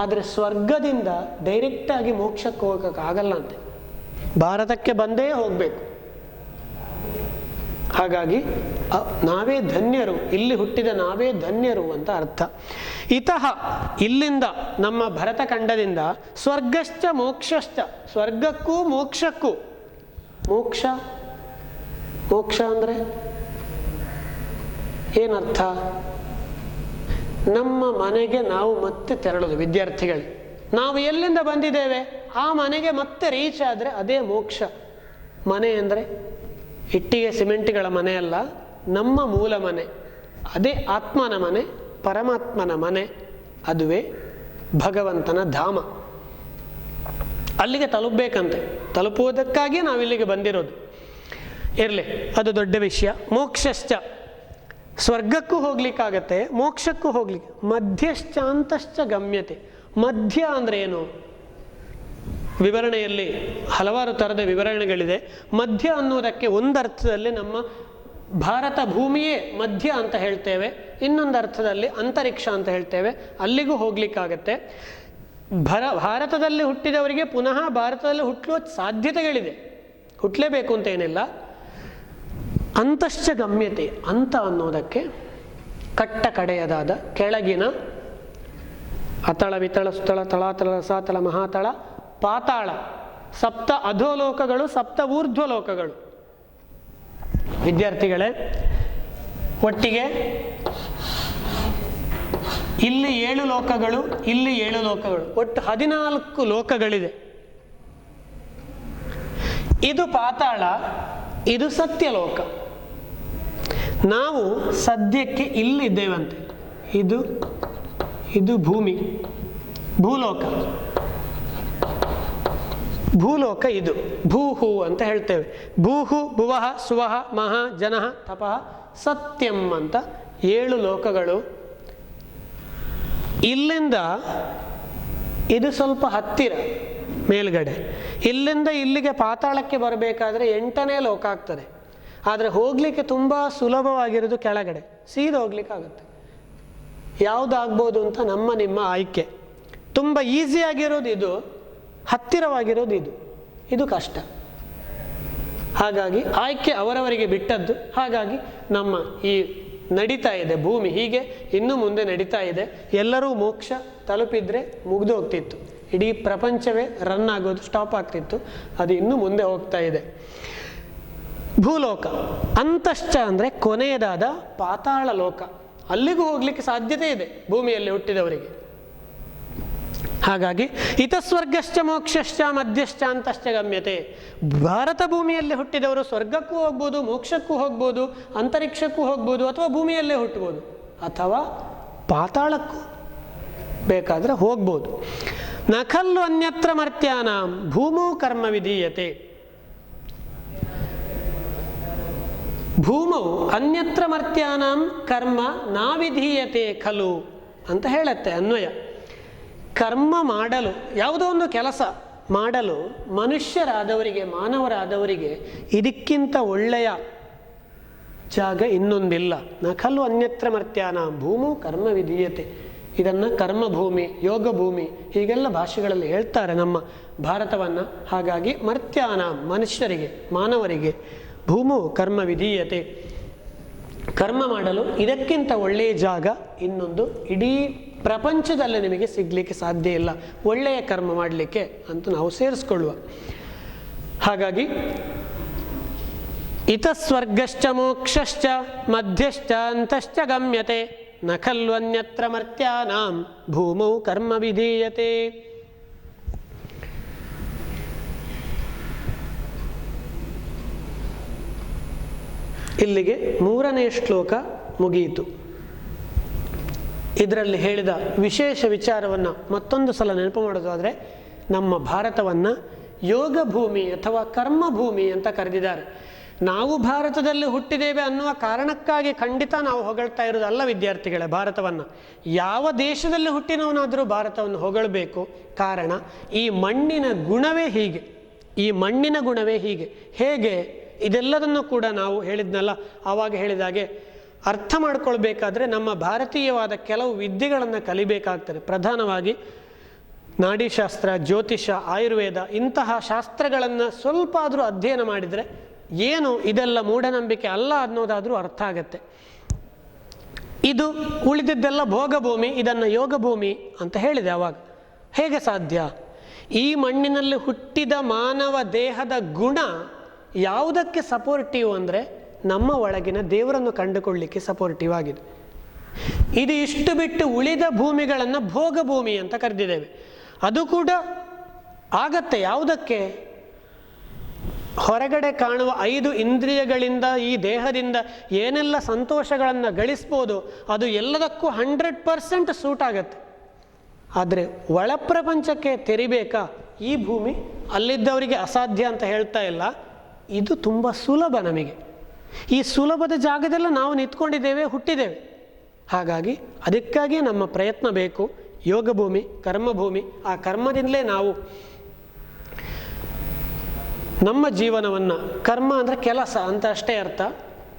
ಆದರೆ ಸ್ವರ್ಗದಿಂದ ಡೈರೆಕ್ಟಾಗಿ ಮೋಕ್ಷಕ್ಕೆ ಹೋಗೋಕ್ಕಾಗಲ್ಲ ಅಂತೆ, ಭಾರತಕ್ಕೆ ಬಂದೇ ಹೋಗಬೇಕು. ಹಾಗಾಗಿ ನಾವೇ ಧನ್ಯರು, ಇಲ್ಲಿ ಹುಟ್ಟಿದ ನಾವೇ ಧನ್ಯರು ಅಂತ ಅರ್ಥ. ಇತಃ, ಇಲ್ಲಿಂದ ನಮ್ಮ ಭರತಖಂಡದಿಂದ ಸ್ವರ್ಗಶ್ಚ ಮೋಕ್ಷಶ್ಚ, ಸ್ವರ್ಗಕ್ಕೂ ಮೋಕ್ಷಕ್ಕೂ. ಮೋಕ್ಷ, ಮೋಕ್ಷ ಅಂದರೆ ಏನರ್ಥ? ನಮ್ಮ ಮನೆಗೆ ನಾವು ಮತ್ತೆ ತೆರಳೋದು. ವಿದ್ಯಾರ್ಥಿಗಳು, ನಾವು ಎಲ್ಲಿಂದ ಬಂದಿದ್ದೇವೆ ಆ ಮನೆಗೆ ಮತ್ತೆ ರೀಚ್ ಆದರೆ ಅದೇ ಮೋಕ್ಷ. ಮನೆ ಅಂದರೆ ಇಟ್ಟಿಗೆ ಸಿಮೆಂಟ್ಗಳ ಮನೆ ಅಲ್ಲ, ನಮ್ಮ ಮೂಲ ಮನೆ. ಅದೇ ಆತ್ಮನ ಮನೆ, ಪರಮಾತ್ಮನ ಮನೆ. ಅದುವೇ ಭಗವಂತನ ಧಾಮ. ಅಲ್ಲಿಗೆ ತಲುಪಬೇಕಂತೆ. ತಲುಪುವುದಕ್ಕಾಗಿ ನಾವಿಲ್ಲಿಗೆ ಬಂದಿರೋದು. ಇರಲಿ, ಅದು ದೊಡ್ಡ ವಿಷಯ. ಮೋಕ್ಷಶ್ಚ, ಸ್ವರ್ಗಕ್ಕೂ ಹೋಗ್ಲಿಕ್ಕಾಗತ್ತೆ, ಮೋಕ್ಷಕ್ಕೂ ಹೋಗ್ಲಿಕ್ಕೆ. ಮಧ್ಯಶ್ಚಾಂತಶ್ಚ ಗಮ್ಯತೆ. ಮಧ್ಯ ಅಂದರೆ ಏನು? ವಿವರಣೆಯಲ್ಲಿ ಹಲವಾರು ಥರದ ವಿವರಣೆಗಳಿದೆ. ಮಧ್ಯ ಅನ್ನೋದಕ್ಕೆ ಒಂದರ್ಥದಲ್ಲಿ ನಮ್ಮ ಭಾರತ ಭೂಮಿಯೇ ಮಧ್ಯ ಅಂತ ಹೇಳ್ತೇವೆ, ಇನ್ನೊಂದು ಅರ್ಥದಲ್ಲಿ ಅಂತರಿಕ್ಷ ಅಂತ ಹೇಳ್ತೇವೆ. ಅಲ್ಲಿಗೂ ಹೋಗ್ಲಿಕ್ಕಾಗತ್ತೆ. ಭಾರತದಲ್ಲಿ ಹುಟ್ಟಿದವರಿಗೆ ಪುನಃ ಭಾರತದಲ್ಲಿ ಹುಟ್ಟುವ ಸಾಧ್ಯತೆಗಳಿದೆ, ಹುಟ್ಟಲೇಬೇಕು ಅಂತ ಏನಿಲ್ಲ. ಅಂತಶ್ಚ ಗಮ್ಯತೆ, ಅಂತ ಅನ್ನೋದಕ್ಕೆ ಕಟ್ಟ ಕಡೆಯದಾದ ಕೆಳಗಿನ ಅತಳ ವಿತಳ ಸುತಳ ತಳಾತಳ ರಸಾತಳ ಮಹಾತಳ ಪಾತಾಳ, ಸಪ್ತ ಅಧೋಲೋಕಗಳು, ಸಪ್ತ ಊರ್ಧ್ವಲೋಕಗಳು. ವಿದ್ಯಾರ್ಥಿಗಳೇ, ಒಟ್ಟಿಗೆ ಇಲ್ಲಿ 7 ಲೋಕಗಳು, ಇಲ್ಲಿ 7 ಲೋಕಗಳು, ಒಟ್ಟು 14 ಲೋಕಗಳಿದೆ. ಇದು ಪಾತಾಳ, ಇದು ಸತ್ಯಲೋಕ. ನಾವು ಸದ್ಯಕ್ಕೆ ಇಲ್ಲಿದ್ದೇವಂತೆ. ಇದು ಭೂಮಿ, ಭೂಲೋಕ. ಭೂಲೋಕ ಇದು ಭೂಹು ಅಂತ ಹೇಳ್ತೇವೆ. ಭೂಹು, ಭುವಃ, ಸುವಃ, ಮಹ, ಜನಃ, ತಪಃ, ಸತ್ಯಂ ಅಂತ 7 ಲೋಕಗಳು. ಇಲ್ಲಿಂದ ಇದು ಸ್ವಲ್ಪ ಹತ್ತಿರ ಮೇಲ್ಗಡೆ. ಇಲ್ಲಿಂದ ಇಲ್ಲಿಗೆ ಪಾತಾಳಕ್ಕೆ ಬರಬೇಕಾದ್ರೆ 8ನೇ ಲೋಕ ಆಗ್ತದೆ. ಆದರೆ ಹೋಗ್ಲಿಕ್ಕೆ ತುಂಬ ಸುಲಭವಾಗಿರೋದು ಕೆಳಗಡೆ, ಸೀದಾ ಹೋಗ್ಲಿಕ್ಕಾಗುತ್ತೆ. ಯಾವುದಾಗ್ಬೋದು ಅಂತ ನಮ್ಮ ನಿಮ್ಮ ಆಯ್ಕೆ. ತುಂಬ ಈಸಿಯಾಗಿರೋದು ಇದು, ಹತ್ತಿರವಾಗಿರೋದು ಇದು ಕಷ್ಟ. ಹಾಗಾಗಿ ಆಯ್ಕೆ ಅವರವರಿಗೆ ಬಿಟ್ಟದ್ದು. ಹಾಗಾಗಿ ನಮ್ಮ ಈ ನಡೀತಾ ಇದೆ ಭೂಮಿ, ಹೀಗೆ ಇನ್ನು ಮುಂದೆ ನಡೀತಾ ಇದೆ. ಎಲ್ಲರೂ ಮೋಕ್ಷ ತಲುಪಿದ್ರೆ ಮುಗಿದು ಹೋಗ್ತಿತ್ತು, ಇಡೀ ಪ್ರಪಂಚವೇ ರನ್ ಆಗೋದು ಸ್ಟಾಪ್ ಆಗ್ತಿತ್ತು. ಅದು ಇನ್ನು ಮುಂದೆ ಹೋಗ್ತಾ ಇದೆ. ಭೂಲೋಕ. ಅಂತಶ್ಚ ಅಂದರೆ ಕೊನೆಯದಾದ ಪಾತಾಳ ಲೋಕ, ಅಲ್ಲಿಗೂ ಹೋಗ್ಲಿಕ್ಕೆ ಸಾಧ್ಯತೆ ಇದೆ ಭೂಮಿಯಲ್ಲಿ ಹುಟ್ಟಿದವರಿಗೆ. ಹಾಗಾಗಿ ಇತಸ್ವರ್ಗಶ್ಚ ಮೋಕ್ಷಶ್ಚ ಮಧ್ಯಶ್ಚ ಅಂತಶ್ಚ ಗಮ್ಯತೆ. ಭಾರತ ಭೂಮಿಯಲ್ಲಿ ಹುಟ್ಟಿದವರು ಸ್ವರ್ಗಕ್ಕೂ ಹೋಗ್ಬೋದು, ಮೋಕ್ಷಕ್ಕೂ ಹೋಗ್ಬೋದು, ಅಂತರಿಕ್ಷಕ್ಕೂ ಹೋಗ್ಬೋದು, ಅಥವಾ ಭೂಮಿಯಲ್ಲೇ ಹುಟ್ಟಬಹುದು, ಅಥವಾ ಪಾತಾಳಕ್ಕೂ ಬೇಕಾದರೆ ಹೋಗ್ಬೋದು. ನಖಲ್ಲು ಅನ್ಯತ್ರ ಮರ್ತ್ಯಾನಾಂ ಭೂಮೋ ಕರ್ಮ ವಿಧೀಯತೆ. ಭೂಮೌ ಅನ್ಯತ್ರ ಮರ್ತ್ಯಾನಾಂ ಕರ್ಮ ನಾವಿಧೀಯತೆ ಖಲು ಅಂತ ಹೇಳುತ್ತೆ ಅನ್ವಯ. ಕರ್ಮ ಮಾಡಲು, ಯಾವುದೋ ಒಂದು ಕೆಲಸ ಮಾಡಲು ಮನುಷ್ಯರಾದವರಿಗೆ, ಮಾನವರಾದವರಿಗೆ ಇದಕ್ಕಿಂತ ಒಳ್ಳೆಯ ಜಾಗ ಇನ್ನೊಂದಿಲ್ಲ. ನಖಲು ಅನ್ಯತ್ರ ಮರ್ತ್ಯಾನಾಂ ಭೂಮು ಕರ್ಮ ವಿಧೀಯತೆ. ಇದನ್ನು ಕರ್ಮಭೂಮಿ, ಯೋಗ ಭೂಮಿ ಹೀಗೆಲ್ಲ ಭಾಷೆಗಳಲ್ಲಿ ಹೇಳ್ತಾರೆ ನಮ್ಮ ಭಾರತವನ್ನು. ಹಾಗಾಗಿ ಮರ್ತ್ಯಾನಾಂ ಮನುಷ್ಯರಿಗೆ, ಮಾನವರಿಗೆ, ಭೂಮು ಕರ್ಮ ವಿಧೀಯತೆ, ಕರ್ಮ ಮಾಡಲು ಇದಕ್ಕಿಂತ ಒಳ್ಳೆಯ ಜಾಗ ಇನ್ನೊಂದು ಇಡೀ ಪ್ರಪಂಚದಲ್ಲಿ ನಿಮಗೆ ಸಿಗಲಿಕ್ಕೆ ಸಾಧ್ಯ ಇಲ್ಲ, ಒಳ್ಳೆಯ ಕರ್ಮ ಮಾಡಲಿಕ್ಕೆ ಅಂತ ನಾವು ಸೇರಿಸ್ಕೊಳ್ಳುವ. ಹಾಗಾಗಿ ಇತಸ್ವರ್ಗಶ್ಚ ಮೋಕ್ಷಶ್ಚ ಮಧ್ಯಶ್ಚ ಅಂತಶ್ಚ ಗಮ್ಯತೆ ನ ಖಲ್ವನ್ಯತ್ರ ಮರ್ತ್ಯಾನಾಂ ಭೂಮೌ ಕರ್ಮ ವಿಧೀಯತೆ. ಇಲ್ಲಿಗೆ 3ನೇ ಶ್ಲೋಕ ಮುಗಿಯಿತು. ಇದರಲ್ಲಿ ಹೇಳಿದ ವಿಶೇಷ ವಿಚಾರವನ್ನು ಮತ್ತೊಂದು ಸಲ ನೆನಪು ಮಾಡೋದಾದರೆ, ನಮ್ಮ ಭಾರತವನ್ನು ಯೋಗ ಭೂಮಿ ಅಥವಾ ಕರ್ಮಭೂಮಿ ಅಂತ ಕರೆದಿದ್ದಾರೆ. ನಾವು ಭಾರತದಲ್ಲಿ ಹುಟ್ಟಿದ್ದೇವೆ ಅನ್ನುವ ಕಾರಣಕ್ಕಾಗಿ ಖಂಡಿತ ನಾವು ಹೊಗಳ್ತಾ ಇರೋದಲ್ಲ ವಿದ್ಯಾರ್ಥಿಗಳೇ ಭಾರತವನ್ನು. ಯಾವ ದೇಶದಲ್ಲಿ ಹುಟ್ಟಿನವನಾದರೂ ಭಾರತವನ್ನು ಹೊಗಳಬೇಕು. ಕಾರಣ ಈ ಮಣ್ಣಿನ ಗುಣವೇ ಹೀಗೆ, ಈ ಮಣ್ಣಿನ ಗುಣವೇ ಹೀಗೆ. ಹೇಗೆ ಇದೆಲ್ಲದನ್ನು ಕೂಡ ನಾವು ಹೇಳಿದ್ನಲ್ಲ ಆವಾಗ ಹೇಳಿದಾಗೆ ಅರ್ಥ ಮಾಡ್ಕೊಳ್ಬೇಕಾದ್ರೆ ನಮ್ಮ ಭಾರತೀಯವಾದ ಕೆಲವು ವಿದ್ಯೆಗಳನ್ನು ಕಲಿಬೇಕಾಗ್ತದೆ. ಪ್ರಧಾನವಾಗಿ ನಾಡಿಶಾಸ್ತ್ರ, ಜ್ಯೋತಿಷ, ಆಯುರ್ವೇದ ಇಂತಹ ಶಾಸ್ತ್ರಗಳನ್ನು ಸ್ವಲ್ಪ ಆದರೂ ಅಧ್ಯಯನ ಮಾಡಿದರೆ ಏನು ಇದೆಲ್ಲ ಮೂಢನಂಬಿಕೆ ಅಲ್ಲ ಅನ್ನೋದಾದರೂ ಅರ್ಥ ಆಗತ್ತೆ. ಇದು ಉಳಿದಿದ್ದೆಲ್ಲ ಭೋಗಭೂಮಿ, ಇದನ್ನು ಯೋಗಭೂಮಿ ಅಂತ ಹೇಳಿದೆ ಆವಾಗ. ಹೇಗೆ ಸಾಧ್ಯ? ಈ ಮಣ್ಣಿನಲ್ಲಿ ಹುಟ್ಟಿದ ಮಾನವ ದೇಹದ ಗುಣ ಯಾವುದಕ್ಕೆ ಸಪೋರ್ಟಿವ್ ಅಂದರೆ ನಮ್ಮ ಒಳಗಿನ ದೇವರನ್ನು ಕಂಡುಕೊಳ್ಳಿಕ್ಕೆ ಸಪೋರ್ಟಿವ್ ಆಗಿದೆ. ಇದು ಇಷ್ಟು ಬಿಟ್ಟು ಉಳಿದ ಭೂಮಿಗಳನ್ನು ಭೋಗಭೂಮಿ ಅಂತ ಕರೆದಿದ್ದೇವೆ. ಅದು ಕೂಡ ಆಗತ್ತೆ. ಯಾವುದಕ್ಕೆ? ಹೊರಗಡೆ ಕಾಣುವ 5 ಇಂದ್ರಿಯಗಳಿಂದ ಈ ದೇಹದಿಂದ ಏನೆಲ್ಲ ಸಂತೋಷಗಳನ್ನು ಗಳಿಸ್ಬೋದು ಅದು ಎಲ್ಲದಕ್ಕೂ 100% ಸೂಟ್ ಆಗತ್ತೆ. ಆದರೆ ಒಳಪ್ರಪಂಚಕ್ಕೆ ತೆರಿಬೇಕಾ? ಈ ಭೂಮಿ ಅಲ್ಲಿದ್ದವರಿಗೆ ಅಸಾಧ್ಯ ಅಂತ ಹೇಳ್ತಾ ಇಲ್ಲ, ಇದು ತುಂಬ ಸುಲಭ. ನಮಗೆ ಈ ಸುಲಭದ ಜಾಗದಲ್ಲ ನಾವು ನಿಂತ್ಕೊಂಡಿದ್ದೇವೆ, ಹುಟ್ಟಿದ್ದೇವೆ. ಹಾಗಾಗಿ ಅದಕ್ಕಾಗಿ ನಮ್ಮ ಪ್ರಯತ್ನ ಬೇಕು. ಯೋಗಭೂಮಿ, ಕರ್ಮಭೂಮಿ. ಆ ಕರ್ಮದಿಂದಲೇ ನಾವು ನಮ್ಮ ಜೀವನವನ್ನು, ಕರ್ಮ ಅಂದರೆ ಕೆಲಸ ಅಂತ ಅಷ್ಟೇ ಅರ್ಥ,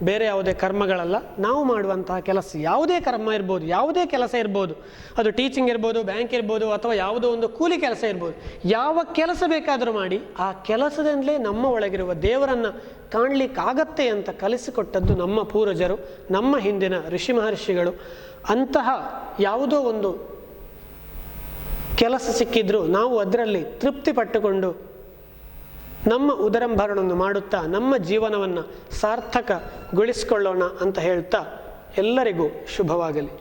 ಬೇರೆ ಯಾವುದೇ ಕರ್ಮಗಳಲ್ಲ. ನಾವು ಮಾಡುವಂತಹ ಕೆಲಸ ಯಾವುದೇ ಕರ್ಮ ಇರ್ಬೋದು, ಯಾವುದೇ ಕೆಲಸ ಇರ್ಬೋದು, ಅದು ಟೀಚಿಂಗ್ ಇರ್ಬೋದು, ಬ್ಯಾಂಕ್ ಇರ್ಬೋದು, ಅಥವಾ ಯಾವುದೋ ಒಂದು ಕೂಲಿ ಕೆಲಸ ಇರ್ಬೋದು. ಯಾವ ಕೆಲಸ ಬೇಕಾದರೂ ಮಾಡಿ ಆ ಕೆಲಸದಿಂದಲೇ ನಮ್ಮ ಒಳಗಿರುವ ದೇವರನ್ನು ಕಾಣಲಿಕ್ಕಾಗತ್ತೆ ಅಂತ ಕಲಿಸಿಕೊಟ್ಟದ್ದು ನಮ್ಮ ಪೂರ್ವಜರು, ನಮ್ಮ ಹಿಂದಿನ ಋಷಿ ಮಹರ್ಷಿಗಳು. ಅಂತಹ ಯಾವುದೋ ಒಂದು ಕೆಲಸ ಸಿಕ್ಕಿದ್ರೂ ನಾವು ಅದರಲ್ಲಿ ತೃಪ್ತಿ ಪಟ್ಟುಕೊಂಡು ನಮ್ಮ ಉದರಂಭರಣವನ್ನು ಮಾಡುತ್ತಾ ನಮ್ಮ ಜೀವನವನ್ನು ಸಾರ್ಥಕಗೊಳಿಸಿಕೊಳ್ಳೋಣ ಅಂತ ಹೇಳ್ತಾ ಎಲ್ಲರಿಗೂ ಶುಭವಾಗಲಿ.